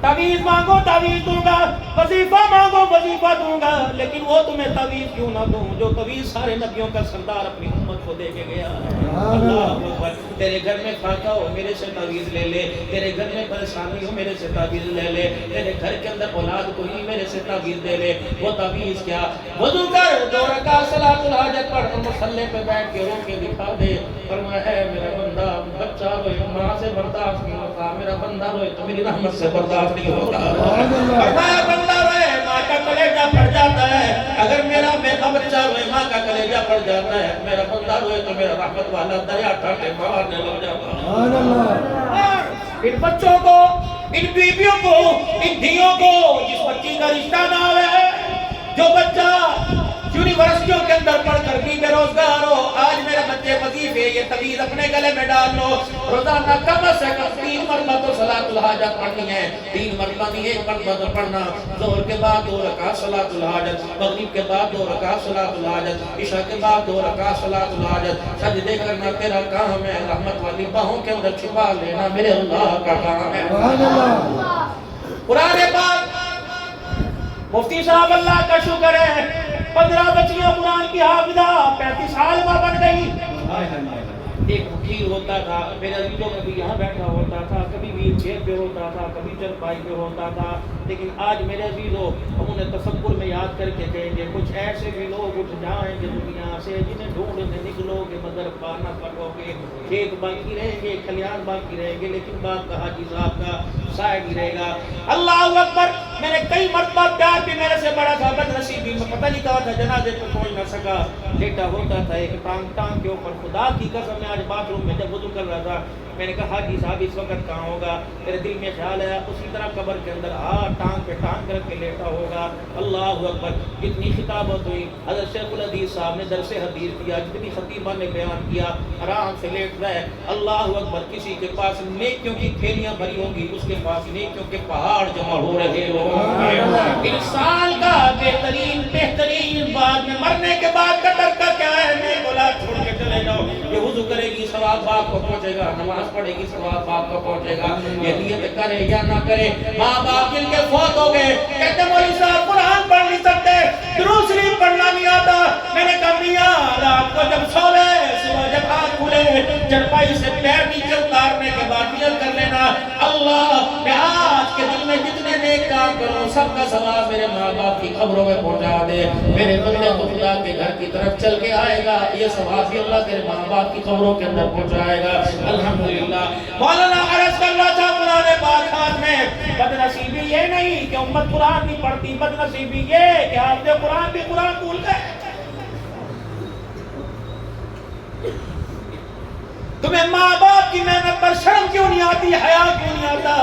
تعویذ مانگو تعویذ دوں گا، وظیفہ مانگو وظیفہ دوں گا، لیکن وہ تمہیں تعویذ کیوں نہ دوں جو تعویذ سارے نبیوں کا سردار اپنی امت کو دے کے گیا. اللہ اکبر. تیرے گھر میں فاقہ ہو میرے سے تعویذ لے لے، تیرے گھر میں پریشانی ہو میرے سے تعویذ لے لے، تیرے گھر کے اندر اولاد کوئی نہیں میرے سے تعویذ دے لے. وہ تعویذ کیا؟ وضو کر، 2 رکعت صلاۃ الحاجت پڑھ اور مصلی پہ بیٹھ کے رو کے دکھا دے. فرمایا ہے میرا بندہ بچہ روئے ماں سے برداشت نہیں ہوتا، میرا بندہ روئے تو میری رحمت سے برداشت نہیں ہوتا. فرمایا بندہ روئے ماں کا کلیجہ پھٹ جاتا ہے، اگر میرا بچہ روئے ماں کا کلیجہ پھٹ جاتا ہے، میرا بندہ روئے تو میرا رحمت والا دریا ٹھاٹے مارنے لگ جاتا. ان بچوں کو، ان بیویوں کو، ان دھیوں کو جس بچی کا رشتہ نہ ہے، جو بچہ یونیورسٹیوں کے اندر پڑھ کر بھی بے روزگار ہو، آج میرے بچے وظیفے یہ تعویذ اپنے گلے میں ڈال لو. روزانہ کم از کم 3 مرتبہ تو صلاۃ الحاجت پڑھنی ہے. 3 مرتبہ نہیں 1 مرتبہ تو پڑھنا. ظہر کے بعد 2 رکعت صلاۃ الحاجت، مغرب کے بعد 2 رکعت صلاۃ الحاجت، عشاء کے بعد 2 رکعت صلاۃ الحاجت. سجدے کرنا تیرا کام ہے، رحمت والی باہوں کے اندر چھپا لینا میرے اللہ کا کام ہے. قرآن پاک مفتی صاحب اللہ کا شکر ہے 15 بچیاں قرآن کی حافظہ 35 سال میں بن گئی. ایک فقیر ہوتا تھا میرا عزیزوں، کبھی یہاں بیٹھا ہوتا تھا، کبھی ویل چیئر پہ ہوتا تھا، کبھی چرپائی پہ ہوتا تھا. لیکن آج میرے عزیزوں ہم انہیں تصور میں یاد کر کے کہیں گے کچھ ایسے بھی لوگ اٹھ جائیں گے دنیا سے جنہیں ڈھونڈنے نکلو گے مگر پا نہ پڑو گے. کھیت باقی رہیں گے، کھلیان باقی رہیں گے، لیکن باپ کا حاجی صاحب کا سایہ نہیں رہے گا. اللہ اکبر. میں نے کئی مرتبہ پیار بھی میرے سے بڑا تھا، بد نصیبی میں پتہ نہیں کہا تھا جنازے پہ پہنچ نہ سکا. لیٹا ہوتا تھا ایک ٹانگ کے اوپر. خدا کی قسم میں آج باتھ روم میں جب وضو کر رہا تھا میں نے کہا حاجی صاحب اس وقت کہاں ہوگا؟ میرے دل میں خیال آیا اسی طرح قبر کے اندر ٹانگ پہ ٹانگ رکھ کے لیٹا ہوگا. اللہ اکبر. کتنی خطابت ہوئی، حضرت شیخ الحدیث صاحب نے درس حدیث کیا، جتنی خطیبہ نے بیان کیا، آرام سے لیٹ رہے. اللہ اکبر. کسی کے پاس نیکیوں کی تھیلیاں بھری ہوں گی، اس کے پاس نیکیوں کے پہاڑ جمع ہو رہے ہوں گے. انسان کا بہترین بات میں مرنے کے بعد قدر کا کیا ہے؟ نیک اولاد چھوڑ کے چلے جاؤ. یہ وضو کرے گی ثواب باپ کو پہنچے گا، نماز پڑھے گی ثواب باپ کو پہنچے گا. یہ نیت کرے یا نہ کرے، ماں باپ جن کے فوت ہو گئے کہتے مولوی صاحب قرآن پڑھ نہیں سکتے، درود شریف پڑھنا نہیں آتا. میں نے کہا میاں رات کو جب سوے صبح جب آنکھ کھلے چرپائی سے پیر نیچے اتارنے کے بعد نیت کر لینا اللہ میں آج کے دن میں جتنے نیک کام کرو سب کا ثواب میرے ماں باپ کی قبروں میں پہنچا دے. میرے بندے تو خدا کے گھر کی طرف چل کے آئے گا, یہ ثواب بھی اللہ تیرے ماں باپ کی قبروں کے اندر پہنچائے گا. الحمدللہ. مولانا عرض کر رہا تھا قرآن پاک ہاتھ میں. بدنصیبی یہ نہیں کہ امت قرآن نہیں پڑھتی, بدنصیبی یہ کہ آپ نے قرآن بھی قرآن بھول گئے. تمہیں ماں باپ کی محنت پر شرم کیوں نہیں آتی, حیا کیوں نہیں آتا؟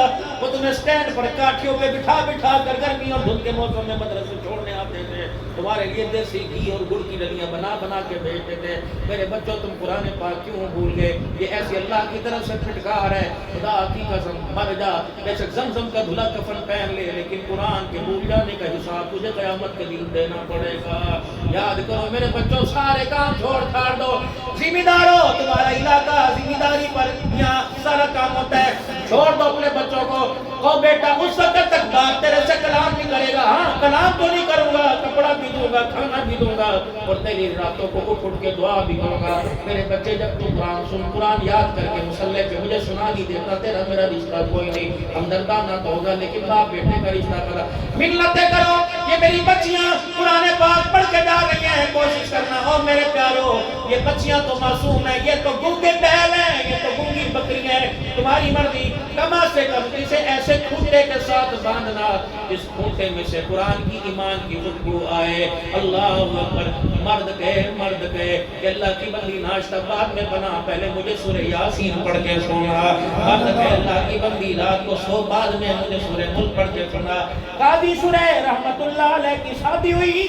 وہ تمہیں سٹینڈ پر کاٹھیوں پہ بٹھا بٹھا کر گرمی اور دھند کے موسم میں مدرسے چھوڑنے آتے تھے, تمہارے لیے دیسی گھی اور گڑ کی لڈیاں بنا بنا کے بھیجتے تھے. میرے بچوں تم قرآن پاک کیوں بھول گئے؟ یہ ایسی اللہ کی طرف سے پھٹکار ہے. خدا کی قسم مر جا, بے شک زمزم کا دھلا کفن پہن لے, لیکن قرآن کے بھول جانے کا حساب تجھے قیامت کے دن دینا پڑے گا. یاد کرو میرے بچوں, سارے کام چھوڑ چھاڑ دو. ذمہ دارو, تمہارا علاقہ ذمہ داری پر یہاں سارا کام ہوتا ہے. چھوڑ دو اپنے بچوں کو. کہو بیٹا اس وقت تک بات تیرے سے کلام نہیں کرے گا. ہاں کلام تو نہیں کروں گا, کپڑا بھی دوں گا, کھانا بھی دوں گا, اور تیری راتوں کو اٹھ اٹھ کے دعا بھی کروں گا. میرے بچے جب تم قرآن سن, قرآن یاد کر کے مصلی پہ مجھے سنا نہیں دیتا, تیرا میرا رشتہ کوئی نہیں. ہمدردانہ تو ہوگا لیکن باپ بیٹے کا رشتہ کرا. منتیں کرو, یہ میری بچیاں قرآن پاک پڑھ کے جا رہی ہیں, کوشش کرنا. اور میرے پیارو, یہ بچیاں تو معصوم ہیں, یہ تو گونگے بیل ہیں, یہ تو گونگی بکری ہیں. تمہاری مرضی, کم سے کم اسے ایسے کھوٹے کے ساتھ باندھنا اس کھوٹے میں سے قرآن کی ایمان کی خوشبو آئے. اللہ اکبر. مرد کہے کہ اللہ کی بندی ناشتہ بعد میں بنا, پہلے مجھے سورہ یاسین پڑھ کے سونا. مرد کہے اللہ کی بندی رات کو سو, بعد میں مجھے سورہ ملک پڑھ کے سنا. قاضی شریح رحمت اللہ علیہ کی شادی ہوئی,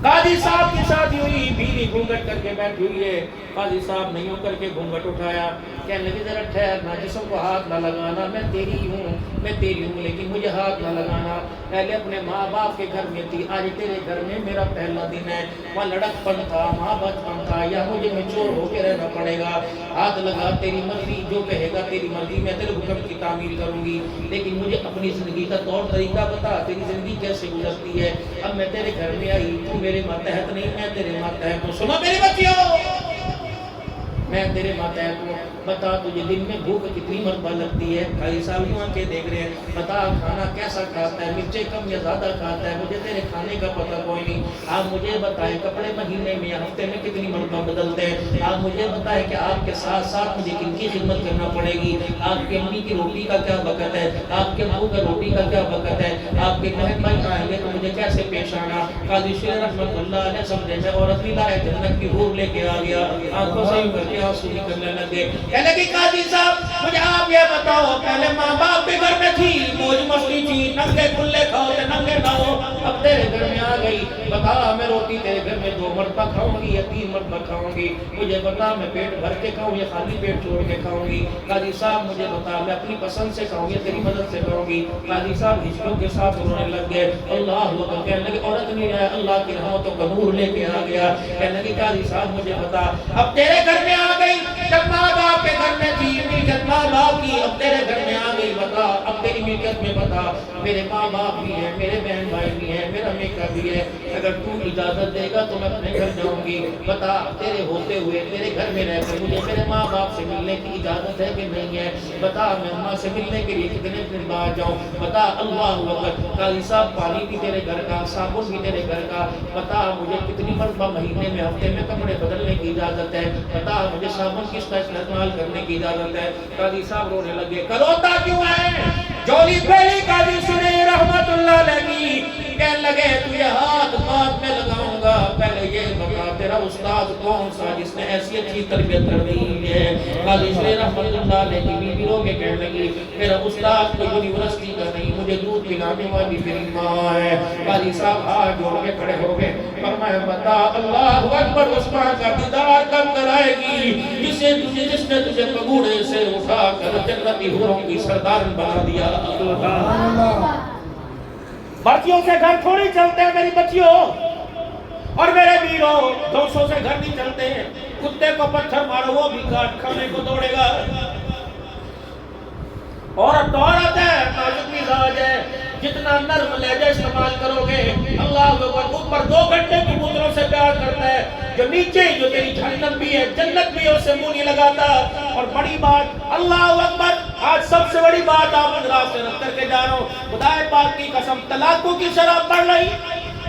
قاضی صاحب کی شادی ہوئی, بیوی گھونگھٹ کر کے بیٹھی ہوئی ہے. قاضی صاحب نہیں ہو کر کے گھونگھٹ اٹھایا, کہنے لگے ذرا ٹھہرنا, جسم کو ہاتھ نہ لگانا, میں تیری ہوں لیکن مجھے ہاتھ نہ لگانا. پہلے اپنے ماں باپ کے گھر میں تھی, آج تیرے گھر میں میرا پہلا دن ہے. وہاں لڑک پن تھا, ماں بچپن تھا, یا مجھے میچور ہو کے رہنا پڑے گا. ہاتھ لگا, تیری مرضی, جو کہے گا تیری مرضی, میں تیرے حکم کی تعمیل کروں گی, لیکن مجھے اپنی زندگی کا طور طریقہ بتا, تیری زندگی کیسے گزرتی ہے. اب میں تیرے گھر میں آئی, تو میرے ماتحت نہیں, میں تیرے ماتحت ہوں. سنو میری بچیوں, میں تیرے ماتحت ہوں. بتا تجھے دن میں بھوک کتنی مرتبہ لگتی ہے؟ قاضی صاحب یوں آنکھیں دیکھ رہے ہیں. بتا کھانا کیسا کھاتا ہے, مرچیں کم یا زیادہ کھاتا ہے؟ مجھے تیرے کھانے کا پتہ کوئی نہیں. آپ مجھے بتائیں کپڑے مہینے میں یا ہفتے میں کتنی مرتبہ بدلتے ہیں؟ آپ مجھے بتائیں کہ آپ کے ساتھ ساتھ مجھے کن کی خدمت کرنا پڑے گی؟ آپ کی امی کی روٹی کا کیا وقت ہے, آپ کے ابو کا روٹی کا کیا وقت ہے, آپ کے بہن بھائی آئیں گے تو مجھے کیسے پیش آنا؟ قاضی شریح رحمت اللہ علیہ سمجھے میں عورت بھی لائے جنت کی حور لے کے آ گیا. آنکھوں سے یوں کر کے آنسو نکلنے لگے. کہنے لگی قاضی صاحب مجھے آپ یہ بتاؤ, پہلے ماں باپ کے گھر میں تھی, موج مستی تھی, ننگے کھلے کھاؤ تے ننگے نہ ہو, اب تیرے گھر میں آ گئی. بتا میں روٹی تیرے گھر میں 2 مرتبہ کھاؤں گی یا 3 مرتبہ کھاؤں گی؟ مجھے بتا میں پیٹ بھر کے کھاؤں یا خالی پیٹ چھوڑ کے کھاؤں گی؟ قاضی صاحب مجھے بتا میں اپنی پسند سے کھاؤں یا تیری مدد سے کھاؤں گی؟ قاضی صاحب ہچکیوں کے ساتھ رونے لگ گئے. اللہ اکبر. کہنے لگے عورت نہیں ہے, اللہ کی رحمتوں کا نور لے کے آ گیا. کہنے لگے قاضی صاحب مجھے بتا, اب تیرے گھر میں آ گئی, جب ماں باپ کے گھر میں تھی ملکت ماں باپ کی, اب تیرے گھر میں آ گئی, بتا اب تیری ملکت میں بتا, میرے ماں باپ بھی ہیں, میرے بہن بھائی بھی ہیں, میرا میکا بھی ہے, اگر تو اجازت دے گا تو میں اپنے گھر جاؤں گی. بتا تیرے ہوتے ہوئے تیرے گھر میں رہ کر مجھے میرے ماں باپ سے ملنے کی اجازت ہے کہ نہیں ہے؟ بتا میں اماں سے ملنے کے لیے کتنے دن بعد جاؤں؟ بتا. اللہ اکبر. قاضی صاحب پانی بھی تیرے گھر کا, صابن بھی تیرے گھر کا, بتا مجھے کتنی مرتبہ مہینے میں ہفتے میں کپڑے بدلنے کی اجازت ہے؟ بتا مجھے صابن کس طرح استعمال کرنے کی اجازت ہے؟ قاضی صاحب رونے لگے. کروتا کیوں ہے؟ جولی پہلی قاضی شریح رحمت اللہ علیہ کہنے لگے تجھے ہاتھ بات میں لگاؤں گا, پہلے یہ بتا تیرا استاد کون سا جس نے ایسی اچھی تربیت کر دی ہے؟ قاضی شریح رحمت اللہ علیہ کی بیوی رو کے کہنے لگی میرا استاد کوئی یونیورسٹی کا نہیں, مجھے دودھ پلانے والی میری ماں ہے. قاضی صاحب ہاتھ جوڑ کے کھڑے ہو گئے, فرمایا بتا اللہ اکبر, اس ماں کا دیدار کب کرائے گی جس نے تجھے پگوڑے سے اٹھا کر جنتی حوروں کی سردار بنا دیا؟ بچیوں سے گھر تھوڑی چلتے ہیں میری بچیوں, اور میرے بیروں 200 سے گھر نہیں چلتے ہیں. کتے کو پتھر مارو وہ بھی کاٹ کھانے کو دوڑے گا. عورت تو عورت ہے, نازک مزاج ہے, جتنا نرم لہجہ استعمال کرو گے اللہ اوپر 2 گھنٹے کبوتروں سے پیار کرتا ہے, جو نیچے جو تیری جہنم بھی ہے جنت بھی ہے اس سے منہ نہیں لگاتا. اور بڑی بات اللہ اکبر, آج سب سے بڑی بات آپ حضرات سے رکھ کر کے جا رہا ہوں، خدا پاک کی قسم، طلاقوں کی شرح بڑھ رہی،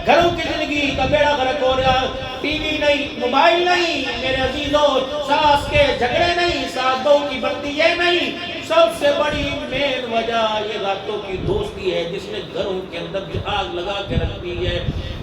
گھروں کی زندگی کا بیڑا غرق ہو رہا، ٹی وی نہیں، موبائل نہیں میرے عزیزوں، ساس کے جھگڑے نہیں، ساس بہو کی بنتی یہ نہیں، سب سے بڑی مین وجہ یہ راتوں کی دوستی ہے جس نے گھروں کے اندر آگ لگا کے رکھ دی ہے۔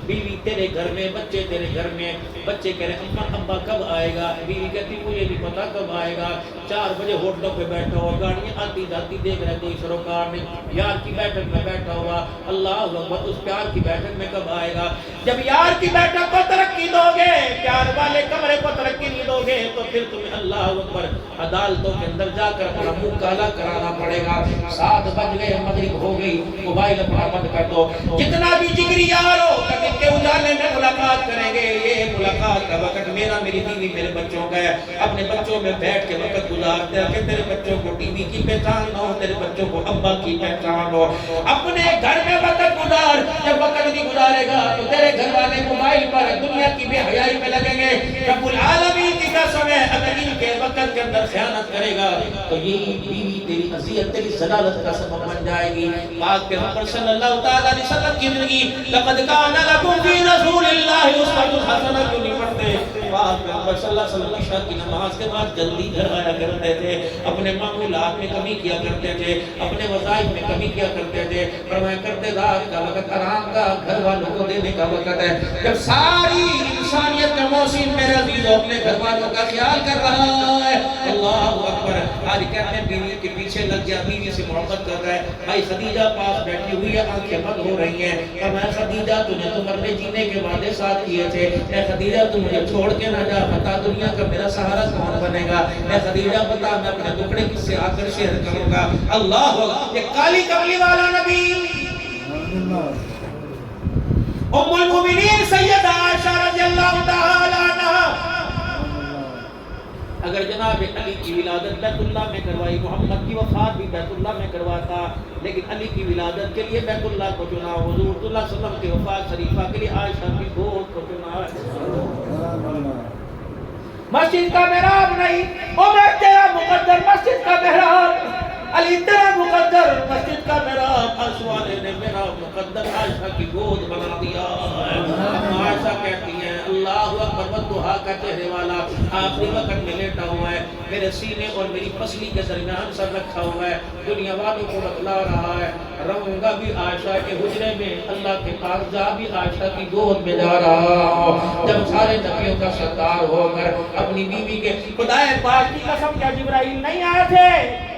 بیوی تیرے گھر میں، بچے تیرے گھر میں، بچے کہہ رہے اماں ابا کب آئے گا، بیوی کہتی مجھے نہیں پتا کب آئے گا، 4 بجے ہوٹلوں پہ بیٹھا ہوا، گاڑیاں آتی جاتی دیکھ رہے کوئی سروکار میں، یار کی بیٹھک میں بیٹھا ہوا، اللہ اکبر، اس پیار کی بیٹھک میں کب آئے گا؟ جب یار کی بیٹھک کو ترقی دو گے، پیار والے کمرے کو ترقی نہیں دو گے، تو پھر تمہیں اللہ اکبر عدالتوں کے اندر جا کر اپنا منہ کالا کرانا پڑے گا۔ 7 بج گئے، مغرب ہو گئی، موبائل اپنا بند کر دو، جتنا بھی جگری یار ہو کبھی کے اجالے میں ملاقات کریں گے، یہ ملاقات کا وقت میرا، میری بیوی، میرے بچوں کا ہے، اپنے بچوں میں بیٹھ کے وقت گزارتے ہیں کہ تیرے بچوں کو ٹی وی کی پہچان ہو، تیرے بچوں کو ابا کی پہچان ہو، اپنے گھر میں وقت گزار، جب وقت نہیں گزارے گا تو تیرے گھر والے موبائل پر دنیا کی بے حیائی میں لگیں گے۔ رب العالمین کی قسم ہے اگر ان کے وقت کے اندر خیانت کرے گا تو یہی بیوی تیری اذیت، تیری ذلالت کا سبب بن جائے گی۔ پاک پیغمبر صلی اللہ تعالی علیہ وسلم کی زندگی، لقد کان لکم فی رسول اللہ اسوۃ حسنہ، کیوں نہیں پڑھتے؟ پاک پیغمبر صلی اللہ علیہ وسلم عشاء کی نماز کے بعد جلدی گھر آیا کرتے تھے، اپنے معمولات میں کمی کیا کرتے تھے، اپنے وظائف میں کمی کیا کرتے تھے، فرمایا کرتے رات کا وقت آرام کا، گھر والوں کو دینے کا وقت ہے، جب ساری انسانیت کا موسم میرے عزیزوں اپنے گھر والوں کا خیال کر رہا ہے، اللہ اکبر، آج کہتے ہیں بیوی کے پیچھے لگ جا، بیوی سے محبت کر رہا ہے، بھائی خدیجہ پاس بیٹھی ہوئی ہے، آنکھیں بند ہو رہی ہیں، فرمایا خدیجہ تجھے تو مرنے جینے کے وعدے ساتھ کیے تھے، اے خدیجہ تو مجھے چھوڑ کے نہ جا، بتا دنیا کا میرا سہارا کون بنے گا، اے خدیجہ بتا میں اپنے ٹکڑے کس سے آ کر شیئر کروں گا۔ اللہ اکبر، یہ کالی کملی والا نبی ام المومنین سیدہ عائشہ رضی اللہ تعالی عنہا، اگر جناب علی کی ولادت بیت اللہ میں کروائی، محمد کی وفات بھی بیت اللہ میں کرواتا، لیکن علی کی ولادت کے لیے بیت اللہ کو چنا، حضور صلی اللہ علیہ وسلم کی وفات شریفہ کے لیے عائشہ کی گود کو چنا۔ مسجد کا محراب نہیں، عمر تیرا مقدر مسجد کا محراب، علی تیرا مقدر مسجد کا محراب، عرش والے نے میرا مقدر عائشہ کی گود بنا دیا۔ عائشہ کہتی ہیں اللہ اکبر، والضحیٰ کا چہرے والا آخری وقت میں لیٹا ہوا ہے، میرے سینے اور میری پسلی کے درمیان سر رکھا ہوا ہے، دنیا والوں کو بتلا رہا ہے، رہوں گا بھی عائشہ کے حجرے میں، اللہ کے پاس جا بھی عائشہ کی گود میں جا رہا ہوں۔ جب سارے نبیوں کا سردار ہو کر اپنی بیوی کے، خدا پاک کی قسم کیا جبرائیل نہیں آئے تھے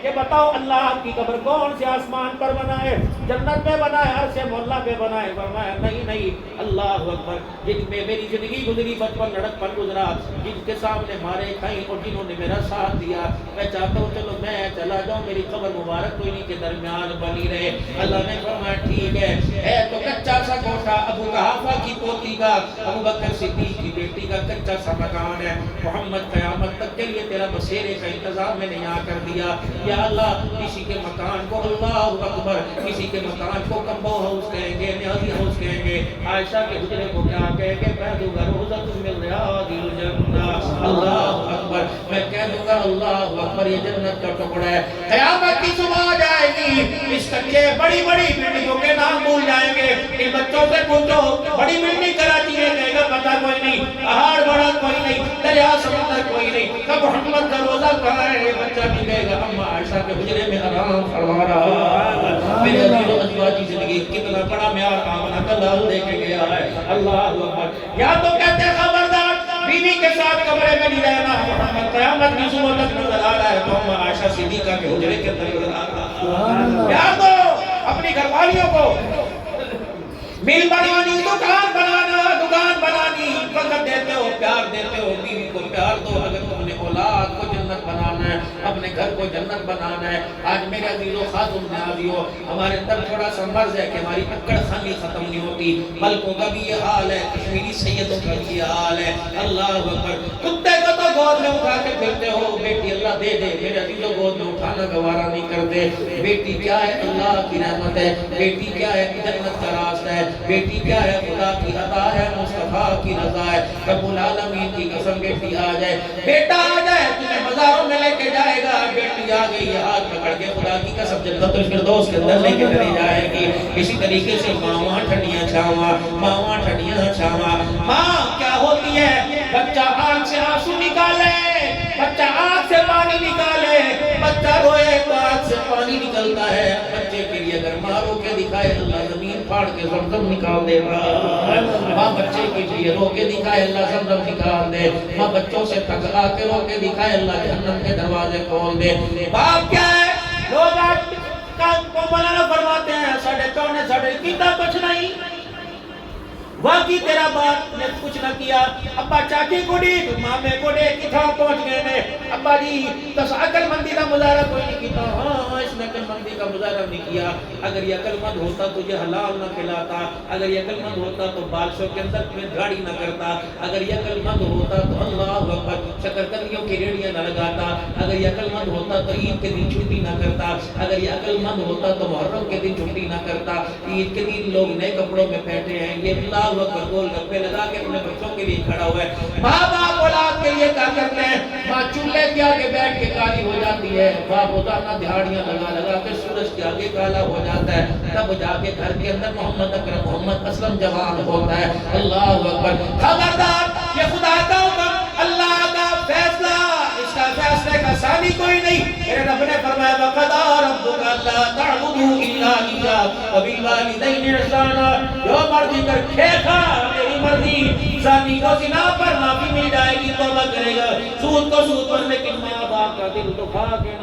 کہ بتاؤ اللہ کی قبر کون سے آسمان پر بنائے، جنت میں بنائے، عرش مولا پہ بنائے؟ فرمایا نہیں نہیں، اللہ اکبر، جن میں میری زندگی گزری، بچپن لڑکپن گزرا، جن کے سامنے مارے کھائیں اور جنہوں نے میرا ساتھ دیا، میں چاہتا ہوں چلو میں چلا جاؤں، میری قبر مبارک تو انہی کے درمیان بنی رہے۔ اللہ نے فرمایا ٹھیک ہے تو کچا سا کوٹھا ابو قحافہ کی پوتی کا، ابو بکر صدیق کی بیٹی کا کچا سا مکان ہے، محمد قیامت تک کے لیے تیرا بسیرے کا انتظام میں نے یہاں کر دیا۔ یا اللہ کسی کے مکان کو اللہ اکبر، کسی کے مکان کو کمبو ہاؤس کہیں گے، نیازی ہاؤس کہیں گے، عائشہ کے حجرے کو کیا کہیں گے؟ کہہ دوں گا روضۃ من ریاض الجنہ، اللہ اکبر، میں کہہ دوں گا اللہ اکبر یہ جنت کا ٹکڑا ہے۔ قیامت کی صبح آ جائے گی، اس کچے بڑی بڑی بلڈنگوں کے نام بھول جائیں گے، ان بچوں سے پوچھو بڑی بلڈنگ کراچی میں کہے گا پتہ کوئی نہیں، پہاڑ بڑا کوئی نہیں، دریا سمندر کوئی نہیں، کب محمد کا روزہ کہاں ہے؟ بچہ بھی کہے گا اما عائشہ کے حجرے میں آرام فرما رہا ہے۔ میرے عزیز و ازواجی زندگی کتنا بڑا معیار آمنہ کا لال دے کے گیا ہے، اللہ اکبر۔ یا تو کہتے ہیں خبردار بیوی کے ساتھ کمرے میں نہیں رہنا، محمد قیامت کی صبح تک نظر آ رہا ہے تو اما عائشہ صدیقہ کے حجرے کے اندر نظر آ رہا ہے۔ یا تو اپنی گھر والیوں کو مل بنانی، دکان بنانی، وقت دیتے ہو، پیار دیتے ہو، بیوی کو پیار دو۔ اگر تم نے اولاد کو جنت بنانا ہے، اپنے گھر کو جنت بنانا ہے، آج میرے عزیزو خاتون نازیو، ہمارے اندر تھوڑا سا مرض ہے کہ ہماری اکڑ خانی ختم نہیں ہوتی، ملکوں کا بھی یہ حال ہے، کشمیری سیدوں کا بھی یہ حال ہے، اللہ اکبر۔ کتے کو تو گود میں اٹھا کے پھرتے ہو، بیٹی اللہ دے دے، میرے عزیزوں گود میں اٹھانا گوارا نہیں کرتے۔ بیٹی کیا ہے؟ اللہ کی رحمت ہے، بیٹی کیا ہے؟ جنت کا راستہ ہے، بیٹی کیا ہے؟ خدا کی عطا ہے، مصطفیٰ کی رضا ہے۔ رب العالمین کی قسم بیٹی آ جائے، بیٹا آ جائے، تمہیں مزاروں میں لے کے جائے گا، بیٹی آ گئی ہاتھ پکڑ کے خدا کی قسم جنت الفردوس کے اندر لے کے چلی جائے گی۔ اسی طریقے سے ماواں ٹھنڈیاں چھاواں، ماواں ٹھنڈیاں چھاواں۔ ماں کیا ہوتی ہے؟ بچہ آنکھ سے آنسو نکالے، بچہ آنکھ سے پانی نکالے، بچہ روئے تو آنکھ سے پانی نکلتا ہے۔ بچے کے لیے اگر ماں رو کے دکھائے اللہ زمین پھاڑ کے زمزم نکال دے گا۔ ماں بچے کے لیے رو کے دکھائے اللہ زمزم نکال دے۔ ماں بچوں سے تک آ کے رو کے دکھائے اللہ جہنم کے دروازے کھول دے۔ باپ کیا ہے؟ لوگ آج کو مولانا فرماتے ہیں ساڑھے چونے ساڑھے کیتا کچھ نہیں، واقعی تیرا باپ نے کچھ نہ کیا۔ ابا چاچی کو دیکھ، مامے کو دیکھ، کتھا پہنچ گئے نے۔ ابا جی تس عقل مندی کا مظاہرہ کوئی نہیں کیتا۔ ہاں اس نے عقل مندی کا مظاہرہ نہیں کیا۔ اگر یہ عقل مند ہوتا تو یہ حلال نہ کھلاتا، اگر یہ عقل مند ہوتا تو بارشوں کے اندر میں گاڑی نہ کرتا، اگر یہ عقل مند ہوتا تو اللہ اکبر شکرکندیوں کی ریڑیاں نہ لگاتا، اگر یہ عقل مند ہوتا تو عید کے دن چھٹی نہ کرتا، اگر یہ عقل مند ہوتا تو محرم کے دن چھٹی نہ کرتا۔ عید کے دن لوگ نئے کپڑوں میں بیٹھے ہیں، یہ اللہ اکبر گول گپے لگا کے اپنے بچوں کے لیے کھڑا ہوا ہے۔ ماں باپ اولاد کے لیے کیا کرتے ہیں؟ ماں چولہے کے آگے بیٹھ کے کالی ہو جاتی ہے، باپ روزانہ دہاڑیاں لگا لگا کے سورج کے آگے کالا ہو جاتا ہے، تب جا کے گھر کے اندر محمد اکرم محمد اسلم جوان ہوتا ہے۔ اللہ اکبر! خبردار، یہ خدا کا حکم، اللہ کا فیصلہ، اس کا فیصلے کا ثانی کوئی نہیں۔ میرے رب نے فرمایا وَقَضَىٰ رَبُّكَ أَلَّا تَعْبُدُوا إِلَّا إِيَّاهُ وَبِالْوَالِدَيْنِ إِحْسَانًا۔ جو مرضی کر کھیکھا تیری مرضی، زانی کو زنا پر معافی مل جائے گی، توبہ کرے گا، سود کو سود پر، لیکن ماں باپ کا دل دکھا کے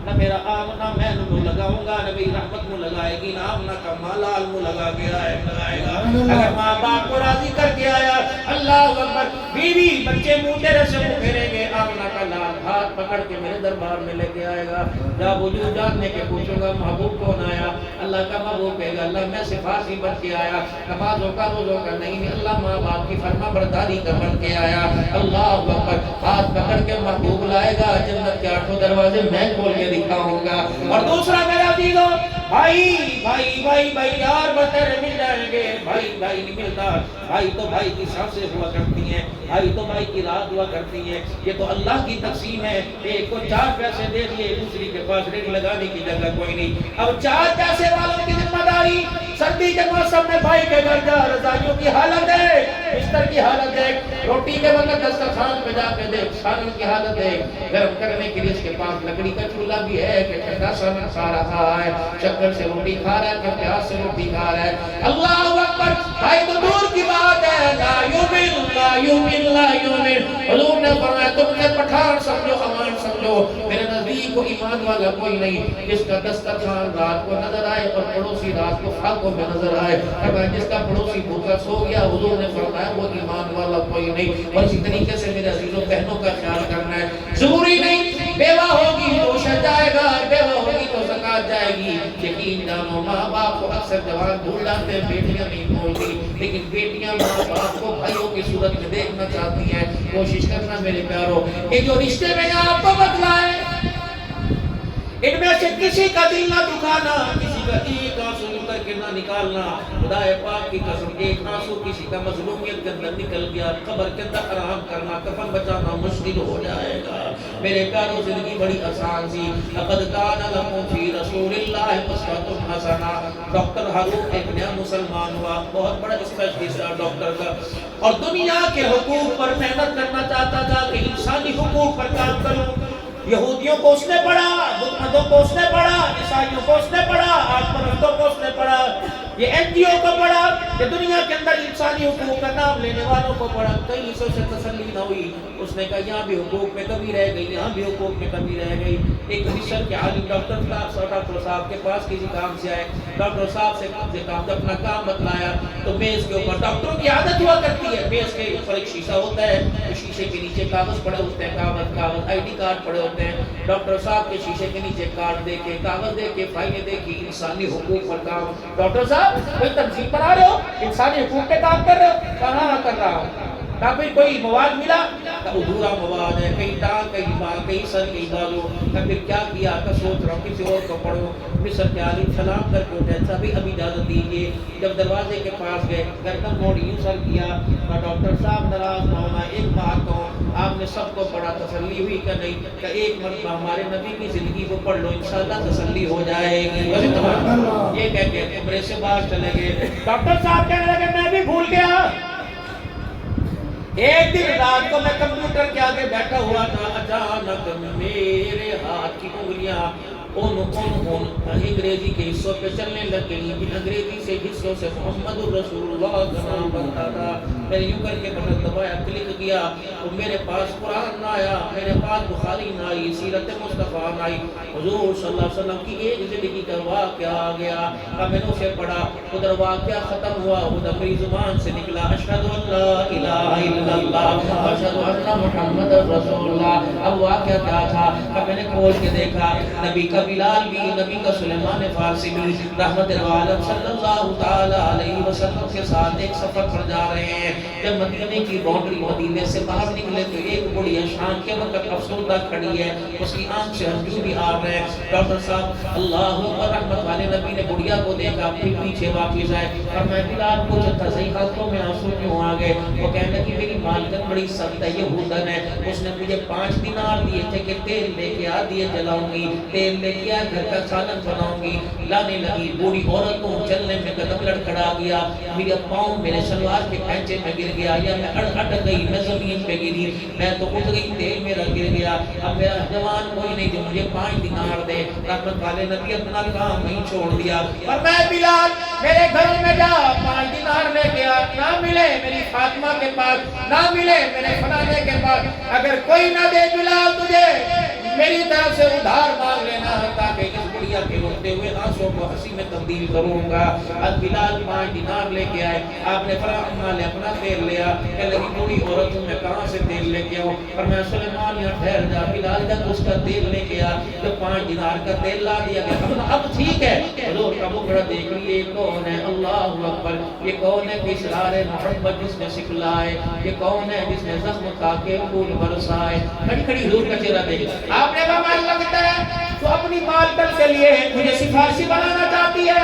نہ میرا آمنہ میں نہ لگاؤں گا، نہ میری رحمت مو لگائے گی، نہ آمنہ کا مالال مو لگا کے لگائے گا۔ اگر ماں باپ کو راضی کر کے آیا، اللہ اکبر، بیوی بچے منہ تیرے سے منہ پھیریں گے، آمنہ کا لال ہاتھ پکڑ کے میرے دربار میں لے کے آئے گا، جب وجود جاننے کے پوچھوں گا محبوب کون آیا؟ اللہ کا محبوب کہے گا اللہ میں سفارشی بن کے آیا، نمازوں کا روزوں کا نہیں، اللہ ماں باپ کی فرما برداری کا بن کے آیا۔ اللہ اکبر! ہاتھ پکڑ کے محبوب لائے گا، جنت کے 8 دروازے میں کھول کے دکھاؤں گا۔ اور دوسرا میرا دیدو، بھائی بھائی بھائی بھائی یار بتر مل جائیں گے، بھائی بھائی نہیں ملتا، بھائی تو بھائی کی سانسیں ہوا کرتی ہیں، بھائی تو بھائی کی رات ہوا کرتی ہے، یہ تو اللہ کی تقسیم ہے۔ ایک کو 4 پیسے دے دیے، دوسری کے پاس ریڑھ لگانے کی جگہ کوئی نہیں، اب 4 پیسے والوں کی ذمہ داری، سردی کے موسم میں بھائی کے گھر جا، رضائیوں کی حالت ہے، بستر کی حالت ہے، روٹی کے وقت دسترخوان پہ جا کے دیکھ سالن کی حالت ہے، گرم کرنے کے لیے اس کے پاس لکڑی کا چولہا بھی ہے کہ ٹھنڈا سالن کھا رہا ہے، شکر سے روٹی کھا رہا ہے کہ پیاز سے روٹی کھا رہا ہے۔ اللہ اکبر! بھائی تو دور کی بات ہے، لا یؤمن لا یؤمن لا یؤمن۔ حضور نے فرمایا تم نے پٹھان سمجھو امان سمجھو، میرے نزدیک کو ایمان والا کوئی نہیں جس کا دسترخوان رات کو نظر آئے اور پڑوسی رات کو خاکوں میں نظر آئے، جس کا پڑوسی بھوکا سو گیا، حضور نے فرمایا وہ ایمان والا کوئی نہیں۔ اور اسی طریقے سے میرے عزیزوں بہنوں کا خیال کرنا ہے، ضروری نہیں بیوہ ہوگی تو شر جائے گا، بیوہ ہوگی تو زکات جائے گی۔ یقین جانو ماں باپ کو اکثر جوان بھول جاتے ہیں، بیٹیاں نہیں بھولتی، لیکن بیٹیاں ماں باپ کو بھائیوں کی صورت میں دیکھنا چاہتی ہیں۔ کوشش کرنا میرے پیاروں کہ جو رشتے میں آپ کو بتلائے ان میں سے کسی کا دل نہ دکھانا، کسی کا ایک آنسو کر کے نہ نکالنا۔ خدا پاک کی قسم ایک آنسو کسی کا مظلومیت کے اندر نکل گیا، قبر کے اندر آرام کرنا، کفن بچانا مشکل ہو جائے گا۔ میرے پیاروں زندگی بڑی آسان سی۔ لقد کان لکم فی رسول اللہ اسوۃ حسنہ۔ ڈاکٹر ہارون ایک نیا مسلمان ہوا، بہت بڑا اسپیشلسٹ تھا ڈاکٹر کا، اور دنیا کے حقوق پر محنت کرنا چاہتا تھا کہ انسانی حقوق پر کام کروں۔ یہودیوں کو اس نے پڑھا، بدھ متوں کو اس نے پڑھا، عیسائیوں کو اس نے پڑھا، آج پرستوں کو اس نے پڑھا، یہ این جی او کو پڑھا، کہ دنیا کے اندر انسانی حقوق کا نام لینے والوں کو پڑھا۔ کہیں سے اسے تسلی نہ ہوئی، اس نے کہا یہاں بھی حقوق میں کمی رہ گئی، یہاں بھی حقوق میں کمی رہ گئی۔ ایک مصر کے عالم ڈاکٹر صاحب کے پاس کسی کام سے آئے، ڈاکٹر صاحب سے کام اپنا کام بتلایا تو میز کے اوپر، ڈاکٹروں کی عادت ہوا کرتی ہے، میز کے اوپر ایک شیشہ ہوتا ہے، شیشے کے نیچے کاغذ پڑے ہوتے ہیں، کاغذ آئی ڈی کارڈ پڑے ہوتے ہیں۔ ڈاکٹر صاحب کے شیشے کے نیچے کارڈ دے کے، کاغذ دے کے، فائلیں دے کے، انسانی حقوق پر کام۔ ڈاکٹر صاحب کوئی تنظیم بنا رہے ہو، انسانی حقوق پہ کام کر رہے ہو؟ کہاں کر رہا ہوں؟ کہا پھر کوئی مواد ملا؟ کہا ادھورا مواد ہے، کہیں ٹانگ کہیں بال کہیں سر کہیں بازو۔ کہا پھر کیا کیا؟ کہا سوچ رہا ہوں کسی اور کو پڑھو۔ مصر کے عالم سلام کر کے اٹھے، اچھا بھی اب اجازت دیجیے۔ جب دروازے کے پاس گئے گردن موڑ یوں سر کیا، کہا ڈاکٹر صاحب ناراض نہ ہونا، ایک بات کہوں، آپ نے سب کو پڑھا تسلی ہوئی کہ نہیں؟ کہ ایک مرتبہ ہمارے نبی کی زندگی کو پڑھ لو انشاءاللہ تسلی ہو جائے گی۔ یہ کہہ کے کمرے سے باہر چلے گئے۔ ڈاکٹر صاحب کہنے لگے میں بھی بھول گیا، ایک دن رات کو میں کمپیوٹر کے آگے بیٹھا ہوا تھا، اچانک میرے ہاتھ کی انگلیاں انگریزی کے حصوں پہ چلنے لگ گئی۔ انگریزی سے حصوں سے محمد الرسول اللہ کا نام بنتا تھا۔ میں یوں کر کے بٹن دبایا، کلک کیا تو میرے پاس قرآن نہ آیا، میرے پاس بخاری نہ آئی، سیرت مصطفیٰ نہ آئی، حضور صلی اللہ علیہ وسلم کی ایک زندگی کا واقعہ آ گیا۔ اب میں نے اسے پڑھا، ادھر واقعہ ختم ہوا، ادھر میری زبان سے نکلا اشہد ان لا الہ الا اللہ اشہد ان محمد رسول اللہ۔ اب واقعہ کیا تھا؟ اب میں نے کھول کے دیکھا، نبی کا بلال بھی، نبی کا سلیمان فارسی بھی رحمت العالم صلی اللہ تعالی علیہ وسلم کے ساتھ ایک سفر پر جا رہے ہیں۔ جب مدینے کی باؤنڈری مدینے سے باہر نکلے تو ایک بڑی شام کے وقت افسردہ کھڑی ہے، اس کی آنکھ سے ہنجو بھی آ رہے ہیں۔ ڈاکٹر صاحب اللہ اکبر، رحمت والے نبی نے بڑھیا کو دیکھا، پھر پیچھے واپس آئے اور میں بلال کو جتا صحیح آنکھوں میں آنسو کیوں آ گئے؟ وہ کہنے لگی میری مالکن بڑی سخت ہے، یہودن ہے، اس نے مجھے 5 دینار دیے تھے کہ تیل لے کے آ دیے جلاؤں گی، تیل لے کے آ گھر کا سالن بناؤں گی۔ لانے لگی، بوڑھی عورت کو چلنے میں قدم لڑکھڑا گیا، میرا پاؤں میرے شلوار کے پینچے میں گر گیا، یا میں اٹک گئی، میں زمین پہ گری، میں تو اٹھ گئی، تیل میرا گر گیا۔ اب میرا جوان کوئی نہیں جو مجھے 5 دینار دے۔ رحمت والے نبی اپنا کام نہیں چھوڑ دیا، اور میں بلال میرے گھر میں جا 5 دینار لے گیا، نہ ملے میری فاطمہ کے پاس، نہ ملے میرے فلانے کے پاس، اگر کوئی نہ دے بلال تجھے میری طرف سے ادھار مانگ لینا تاکہ اس بڑھیا کے روتے ہوئے آنسوں کو ہنسی میں تبدیل کروں گا۔ اب بلال 5 دینار لے کے آئے، آپ نے فرمایا نے اپنا تیل لیا، کہ لگی بوڑھی عورت میں کہاں سے تیل لے کے آؤں؟ اور میں سلیمان یہاں ٹھہر جا، بلال جب اس کا تیل لے کے آیا تو 5 دینار کا تیل لا دیا گیا۔ اب ٹھیک ہے، حضور کا بکڑا دیکھ لیے کون ہے؟ اللہ اکبر، یہ کون ہے کہ اسرار محبت جس نے سکھلائے؟ یہ کون ہے جس نے زخم کھا کے خون برسائے؟ کھڑی کھڑی حضور کا چہرہ دیکھ، آپ نے فرمایا لگتا ہے تو اپنی مالکن کے لیے مجھے سفارشی بنانا چاہتی ہے۔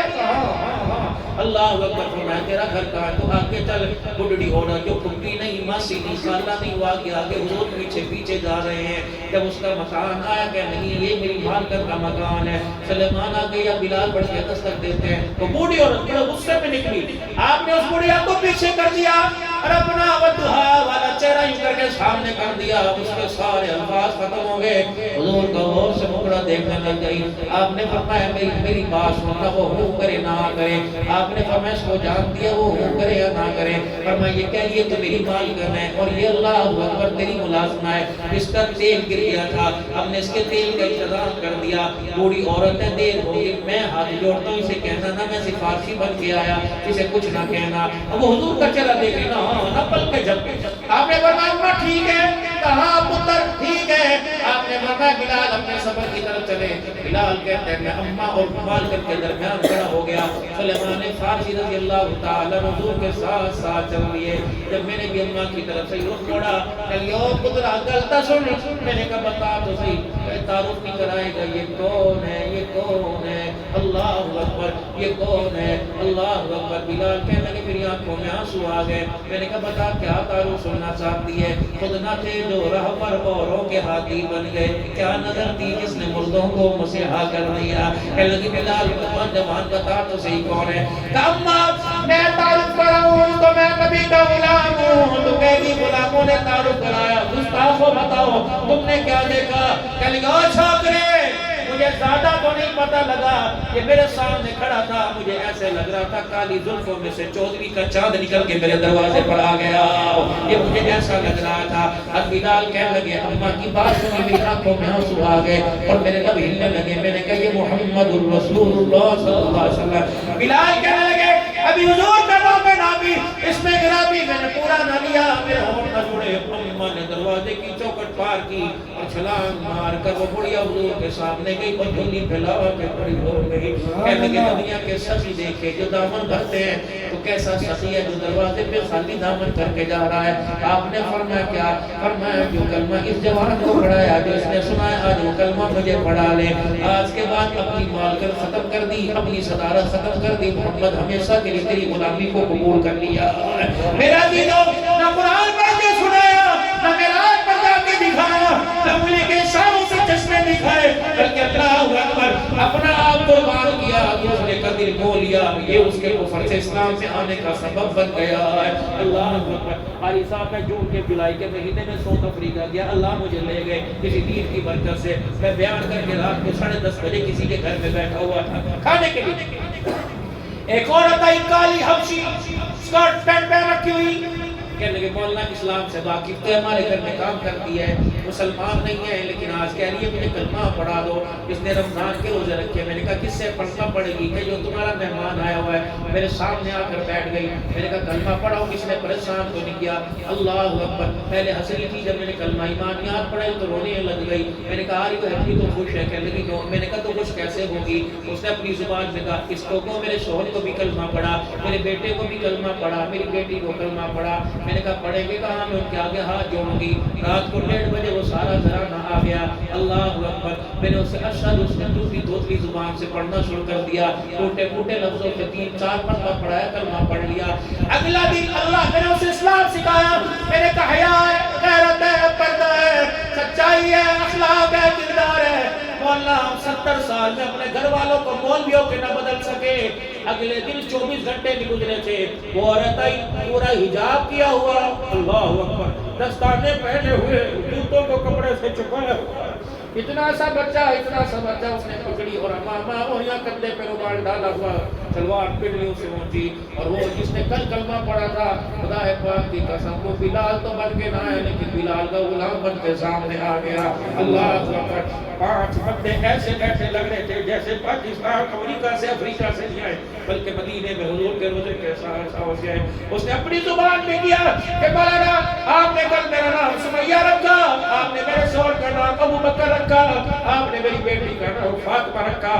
اللہ اکبر، فرمایا تیرا گھر کہاں ہے؟ تو آگے چل، بڈڑی ہونا جو کٹی نہیں، ماسی نہیں، سالہ نہیں ہوا کہ آگے حضور پیچھے پیچھے جا رہے ہیں۔ جب اس کا مکان آیا کہ نہیں یہ میری مالکن کا مکان ہے، سلیمان آ گیا، بلال بڑھ کے دستک دیتے ہیں تو بوڑھی عورت بڑے غصے میں نکلی، آپ نے اس بوڑھیا کو پیچھے کر دیا اور اپنا ودھا والا چہرہ یوں کر کے سامنے کر دیا، اس کے سارے الفاظ ختم ہو گئے۔ حضور کا غور سے مکڑا دیکھنے لگ گئی، آپ نے فرمایا میری بات سننا، وہ ہو کرے نہ کرے، آپ نے فرمایا اس کو جانتی ہے وہ ہو کرے یا نہ کرے؟ فرمایا یہ کہہ یہ تو میری مالکن ہے اور یہ اللہ اکبر تیری ملازمہ ہے، اس کا تیل گر گیا تھا، ہم نے اس کے تیل کا انتظام کر دیا، بوڑھی عورت ہے دیر ہو گئی، میں ہاتھ جوڑتا ہوں اسے کہنا نہ میں سفارشی بن کے آیا، اسے کچھ نہ کہنا۔ اب وہ حضور کا چہرہ دیکھ لینا، نہ پل کے جب آپ نے فرمایا ٹھیک ہے، کہاں پتر ٹھیک ہے؟ آپ نے فرمایا بلال اپنے سفر کی طرف چلے۔ بلال کہتے ہیں میں اماں اور مالکن کے درمیان کھڑا ہو گیا، سلیمان فارسی رضی اللہ تعالیٰ حضور کے ساتھ ساتھ چل لیے۔ جب میں نے بھی اماں کی طرف سے رخ موڑا، کہا او پترا گلتا سن، میں نے کہا بتا تو صحیح، تعارف نہیں کرائے گا یہ کون ہے؟ یہ کون ہے؟ اللہ اکبر، یہ کون ہے؟ اللہ اکبر۔ بلال کہنے لگے میری آنکھوں میں آنسو آ گئے، میں نے کہا بتا کیا تعارف سننا چاہتی ہے؟ خود نہ تھے جو رہبر اوروں کے ہاتھی بن گئے، کیا نظر تھی جس نے مردوں کو مسیحا کر دیا؟ کہنے لگی بلال جوان بتا تو صحیح کون ہے؟ کہا اماں میں تعارف کراؤں تو میں نبی کا غلام ہوں، تو کہے گی غلاموں نے تعارف کرایا، گستاخو بتاؤ تم نے کیا دیکھا؟ کہنے لگا او چھوکرے مجھے زیادہ تو نہیں پتہ لگا، یہ میرے سامنے کھڑا تھا، مجھے ایسے لگ رہا تھا کالی زلفوں میں سے چودھری کا چاند نکل کے میرے دروازے پر آ گیا، یہ مجھے ایسا لگ رہا تھا۔ اب بلال کہنے لگے اماں کی بات سنی میری آنکھوں میں آنسو آ گئے اور میرے لب ہلنے لگے، میں نے کہا یہ محمد الرسول اللہ صلی اللہ علیہ وسلم۔ بلال کہنے لگے ابھی حضور کا نام ہے نابی، اس میں گرابی میں نے پورا نہ لیا، میرے ہونٹ نہ جڑے۔ اماں نے دروازے کی چوکٹ سڑک پار کی اور چھلانگ مار کر وہ بڑھیا حضور کے سامنے گئی، پتھولی پھیلا کے بڑی ہو گئی، کہنے لگی دنیا کے سخی دیکھے جو دامن بھرتے ہیں تو کیسا سخی ہے جو دروازے پہ خالی دامن کر کے جا رہا ہے۔ آپ نے فرمایا کیا؟ فرمایا جو کلمہ اس جوان کو پڑھایا، جو اس نے سنا ہے آج وہ کلمہ مجھے پڑھا لے۔ آج کے بعد اپنی مالکت ختم کر دی، اپنی صدارت ختم کر دی، محمد ہمیشہ کے لیے تیری غلامی کو قبول کر لیا۔ میرا دینو نہ قرآن پڑھ کے سنایا، نہ معراج پر جا کے دکھایا، نہ انہیں کے شاموں سے چشمے دکھائے، بلکہ اللہ اکبر اپنا آپ قربان کیا، دوسرے کا دل کھو لیا۔ یہ اس کے کفر سے اسلام میں آنے کا سبب بن گیا ہے۔ اللہ اکبر۔ حالی صاحب میں جون کے جولائی کے مہینے میں ساؤتھ افریقہ گیا، اللہ مجھے لے گئے کسی دین کی برکت سے۔ میں بیان کر کے رات کو 10:30 بجے کسی کے گھر میں بیٹھا ہوا تھا کھانے کے لیے، ایک عورت آئی کالی حبشی، اسکرٹ پینٹ پہن رکھی ہوئی، کہنے لگے مولانا اسلام سے واقف تو ہمارے گھر میں کام کرتی ہے، مسلمان نہیں ہے لیکن آج کہہ رہی ہے مجھے کلمہ پڑھا دو، اس نے رمضان کے روزے رکھے۔ میں نے کہا کس سے پڑھنا پڑے گی؟ کہ جو تمہارا مہمان آیا ہوا ہے، میرے سامنے آ کر بیٹھ گئی۔ میں نے کہا کلمہ پڑھاؤ، کس نے پریشان تو نہیں کیا؟ اللہ اکبر۔ پہلے ہنس رہی تھی، جب میں نے کلمہ ایمانیات پڑھے تو رونے لگ گئی۔ میں نے کہا آری وہ ہیپی تو خوش ہے؟ کہنے لگی نو۔ میں نے کہا تو خوش کیسے ہوگی؟ اس نے اپنی زبان سے کہا اس کو میرے شوہر کو بھی کلمہ پڑھا، میرے بیٹے کو بھی کلمہ پڑھا، میری بیٹی کو کلمہ پڑھا۔ میں نے کہا پڑھیں گے کہاں؟ میں ان کے آگے ہاتھ جوڑوں گی۔ رات کو 1:30 بجے وہ سارا گھرانہ آ گیا۔ اللہ اکبر۔ میں نے اسے اشہد، اس نے دوسری دوسری زبان سے پڑھنا شروع کر دیا، ٹوٹے پھوٹے لفظوں سے 3-4 مرتبہ پڑھایا، کلمہ پڑھ لیا۔ اگلا دن اللہ میں نے اسے اسلام سکھایا۔ میں نے کہا حیا ہے، غیرت ہے، پردہ ہے، سچائی ہے، اخلاق ہے، کردار ہے۔ مولانا ہم 70 سال میں اپنے گھر والوں کو مولویوں کے نہ بدل سکے۔ اگلے دن 24 گھنٹے بھی گزرے تھے، وہ عورت آئی پورا حجاب کیا ہوا، اللہ اکبر، دستانے پہنے ہوئے، جوتوں کو کپڑے سے چھپایا ہوا، اتنا سا بچہ اس نے پکڑی اور امامہ اور یہاں کندھے پہ رومال ڈالا ہوا، سلوار پنڈلیوں سے اونچی، اور وہ جس نے کل کلمہ پڑھا تھا، خدا پاک کی قسم وہ بلال تو بن کے نہ آئے لیکن بلال کا غلام بن کے سامنے آ گیا۔ اللہ اکبر۔ 5 بندے ایسے بیٹھے لگ رہے تھے جیسے پاکستان امریکہ سے افریقہ سے نہیں آئے بلکہ مدینے میں حضور کے روزے کے ساتھ ہو گئے۔ اس نے اپنی زبان میں کیا کہ مولانا آپ نے کل میرا نام سمیہ رکھا، آپ نے میرے شوہر کا نام ابو بکر رکھا، آپ نے میری بیٹی کا نام فاطمہ رکھا،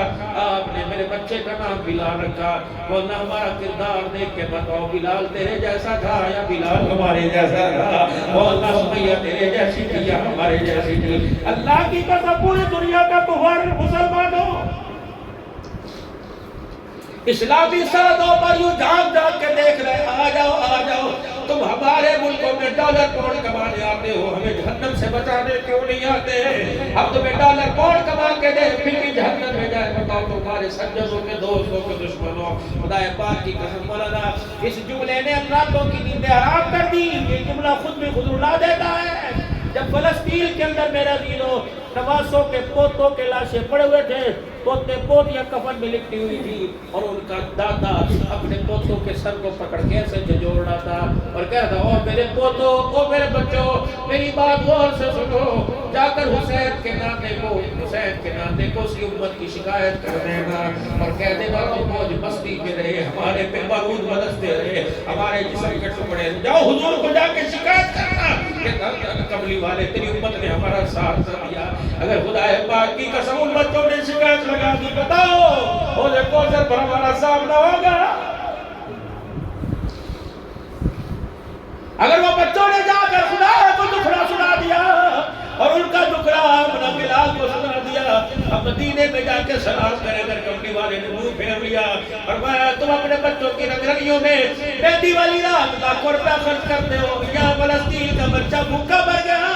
آپ نے میرے بچے کا نام بلال رکھا۔ مولانا ہمارا کردار دیکھ کے بتاؤ بلال تیرے جیسا تھا یا بلال ہمارے جیسا تھا؟ مولانا سمیہ تیرے جیسی تھی یا ہمارے جیسی تھی؟ اللہ کی قسم پوری دنیا کا کفار مسلمانوں اسلامی سرحدوں پر یوں جھانک جھانک کے دیکھ رہے، آ جاؤ تم ہمارے ملکوں میں ڈالر پاؤنڈ کمانے آتے ہو، ہمیں جہنم سے بچانے کیوں نہیں آتے؟ ہم تمہیں ڈالر پاؤنڈ کما کے دے پھر بھی جہنم میں جائے، بتاؤ تمہارے سجدوں کے دوستوں کے دشمنوں۔ خدا پاک کی قسم مولانا اس جملے نے راتوں کی نیندیں حرام کر دی۔ یہ جملہ خود بھی خود رلا دیتا ہے۔ جب فلسطین کے اندر میرا دینوں نواسوں کے پوتوں کے لاشیں پڑے ہوئے تھے، پوتے پوتیاں کفن میں لپٹی ہوئی تھی، اور ان کا دادا اپنے پوتوں کے سر کو پکڑ کے ایسے جھنجھوڑ رہا تھا اور کہتا او میرے پوتوں، او میرے بچوں، میری بات غور سے سنو، جا کر حسین کے نانے کو اس کی امت کی شکایت کر دینا اور کہہ دینا کہ موج مستی پہ رہے، ہمارے پہ بارود برستے رہے، ہمارے جسم کے ٹکڑے، جاؤ حضور کو جا کے شکایت کرنا کہ کملی والے تیری امت نے ہمارا ساتھ دیا۔ اگر خدا پاک کی قسم ان بچوں نے شکایت لگا دی، بتاؤ حوض کوثر پر ہمارا سامنا ہوگا؟ اگر وہ بچوں نے جا کر خدا کو دکھڑا سنا دیا اور ان کا دکھڑا اپنا بلال کو سنا دیا، اب مدینے میں جا کے سلام کرے کر کملی والے نے منہ پھیر لیا اور میں تم اپنے بچوں کی رنگرنیوں میں مہندی والی رات لاکھوں روپیہ خرچ کرتے ہو، یہاں فلسطین کا بچہ بھوکا مر گیا۔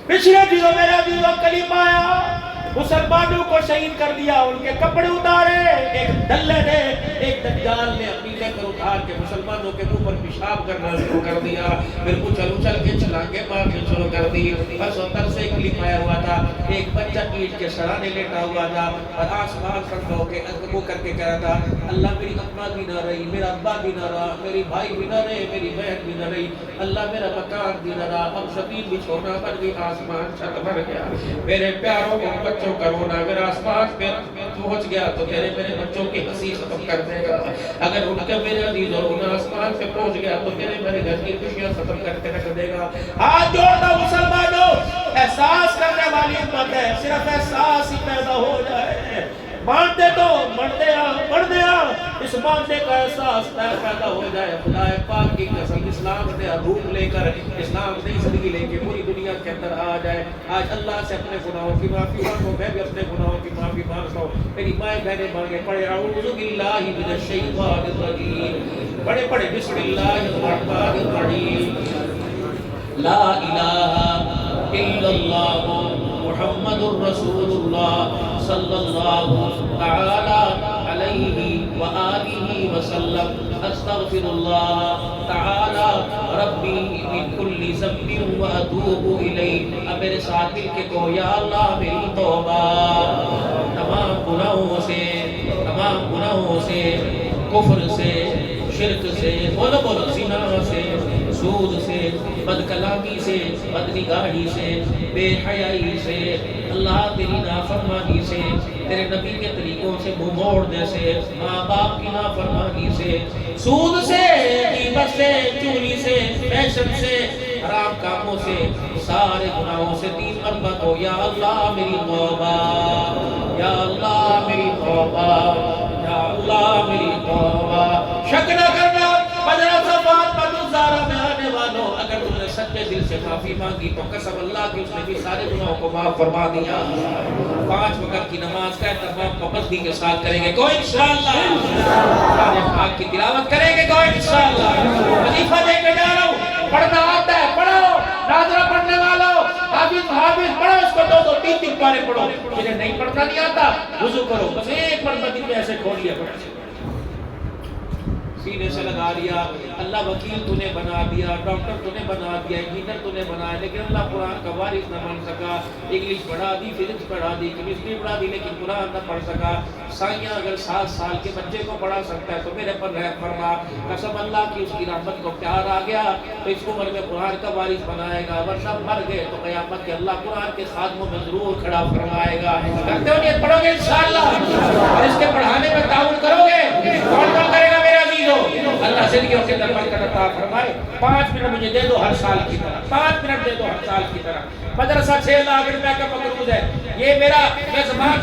پچھلے دنوں میرا دلوں کلمہ آیا، مسلمانوں کو شہید کر دیا، ان کے کپڑے اتارے، ایک دلے نے، ایک دجال نے اپنی لے کر اتار کے مسلمانوں کے اوپر پیشاب کرنا شروع کر دیا، پھر اچھل کے چھلانگے مارنے شروع کر دی۔ بس اتر سے کلپ آیا ہوا تھا، ایک بچہ اینٹ کے سرانے لیٹا ہوا تھا اور آسمان پر ہو کے وہ کر کے کہہ رہا تھا اللہ میری اماں بھی نہ رہی، میرا ابا بھی نہ رہا، میری بھائی بھی نہ رہے، میری بہن بھی نہ رہی، اللہ میرا مکان بھی نہ رہا، اب زمین بھی چھوڑنا پڑ گئی، آسمان چھت بھر گیا۔ میرے پیاروں کو بچوں کا رونا اگر آسمان پہ پہنچ گیا تو تیرے میرے بچوں کی ہنسی ختم کر دے گا، اگر اٹھ کے میرے عزیز اور گناہ آسمان پہ پہنچ گیا تو تیرے میرے گھر کی خوشیاں ختم کر کے رکھ دے گا۔ ہاتھ جوڑنا مسلمانوں، احساس کرنے والی امت ہے، صرف احساس ہی پیدا ہو جائے، مانتے تو بڑھ دیا اس ماننے کا احساس پیدا ہو جائے۔ خدا پاک کی قسم اسلام نے روح لے کر، اسلام نے زندگی لے کے پوری دنیا کے اندر آ جائے۔ آج اللہ سے اپنے گناہوں کی معافی مانگو، میں بھی اپنے گناہوں کی معافی مانگتا ہوں۔ میری مائیں بہنیں مانگے پڑھے اعوذ باللہ من الشیطان الرجیم، بڑے پڑھے بسم اللہ الرحمن الرحیم، لا الہ الا اللہ محمد الرسول اللہ صلی اللہ تعالی علیہ وآلہ وسلم، استغفر اللہ تعالی ربی من کل ذنب واتوب الیہ۔ اب میرے ساتھ مل کے کہو یا اللہ میری توبہ تمام گناہوں سے، کفر سے، شرک سے، بولو زنا سے، سود سے، بد کلامی سے، بد نگاہی سے، بے حیائی سے، اللہ تیری نافرمانی سے، تیرے نبی کے طریقوں سے منہ موڑنے سے، ماں باپ کی نافرمانی سے، سود سے، غیبت سے، چوری سے، فیشن سے، حرام کاموں سے، سارے گناہوں سے 3 مرتبہ کو یا اللہ میری توبہ، یا اللہ میری توبہ، یا اللہ میری توبہ۔ شک نہ کرنا مدرسہ فاطمہ الزہرا میں آنے والوں، اگر تم نے سچے دل سے معافی مانگی تو قسم اللہ کی اس نے بھی سارے گناہوں کو معاف فرما دیا۔ 5 وقت کی نماز کا اہتمام پابندی کے ساتھ کریں گے کوئی انشاءاللہ، قرآن پاک کی تلاوت کریں گے کوئی انشاءاللہ۔ وظیفہ دے کے جا رہا ہوں، پڑھنا آتا ہے پڑھو، ناظرہ پڑھنے والوں حافظ پڑھو، اس کو 2 3 پارے پڑھو، جنہیں نہیں پڑھنا نہیں آتا وضو کرو، بس ایک مرتبہ دن میں ایسے کھول لیا پڑھو، سینے سے لگا لیا۔ اللہ وکیل تو نے بنا دیا، ڈاکٹر تو نے بنا دیا، انجینئر تو نے بنا، لیکن اللہ قرآن کا وارث نہ بن سکا۔ انگلش پڑھا دی، فزکس پڑھا دی، کیمسٹری پڑھا دی، لیکن قرآن نہ پڑھ سکا۔ سائیاں اگر 7 سال کے بچے کو پڑھا سکتا ہے تو میرے پر رحم فرما، قسم اللہ کی اس کی رحمت کو پیار آ گیا تو اس عمر میں قرآن کا وارث بنائے گا، ورنہ مر گئے تو قیامت کے اللہ قرآن کے خادموں میں ضرور کھڑا فرمائے گا۔ کرتے ہو نیت پڑھو گے انشاءاللہ، اور اس کے پڑھانے میں تعاون کرو گے، کون کون کرے گا میرے عزیزو؟ اللہ زندگیوں کے اندر برکت عطا فرمائے۔ 5 منٹ مجھے دے دو ہر سال کی طرح، 5 منٹ دے دو ہر سال کی طرح۔ مدرسہ 6 لاکھ روپے کا مقروض ہے، یہ میرا میں زمان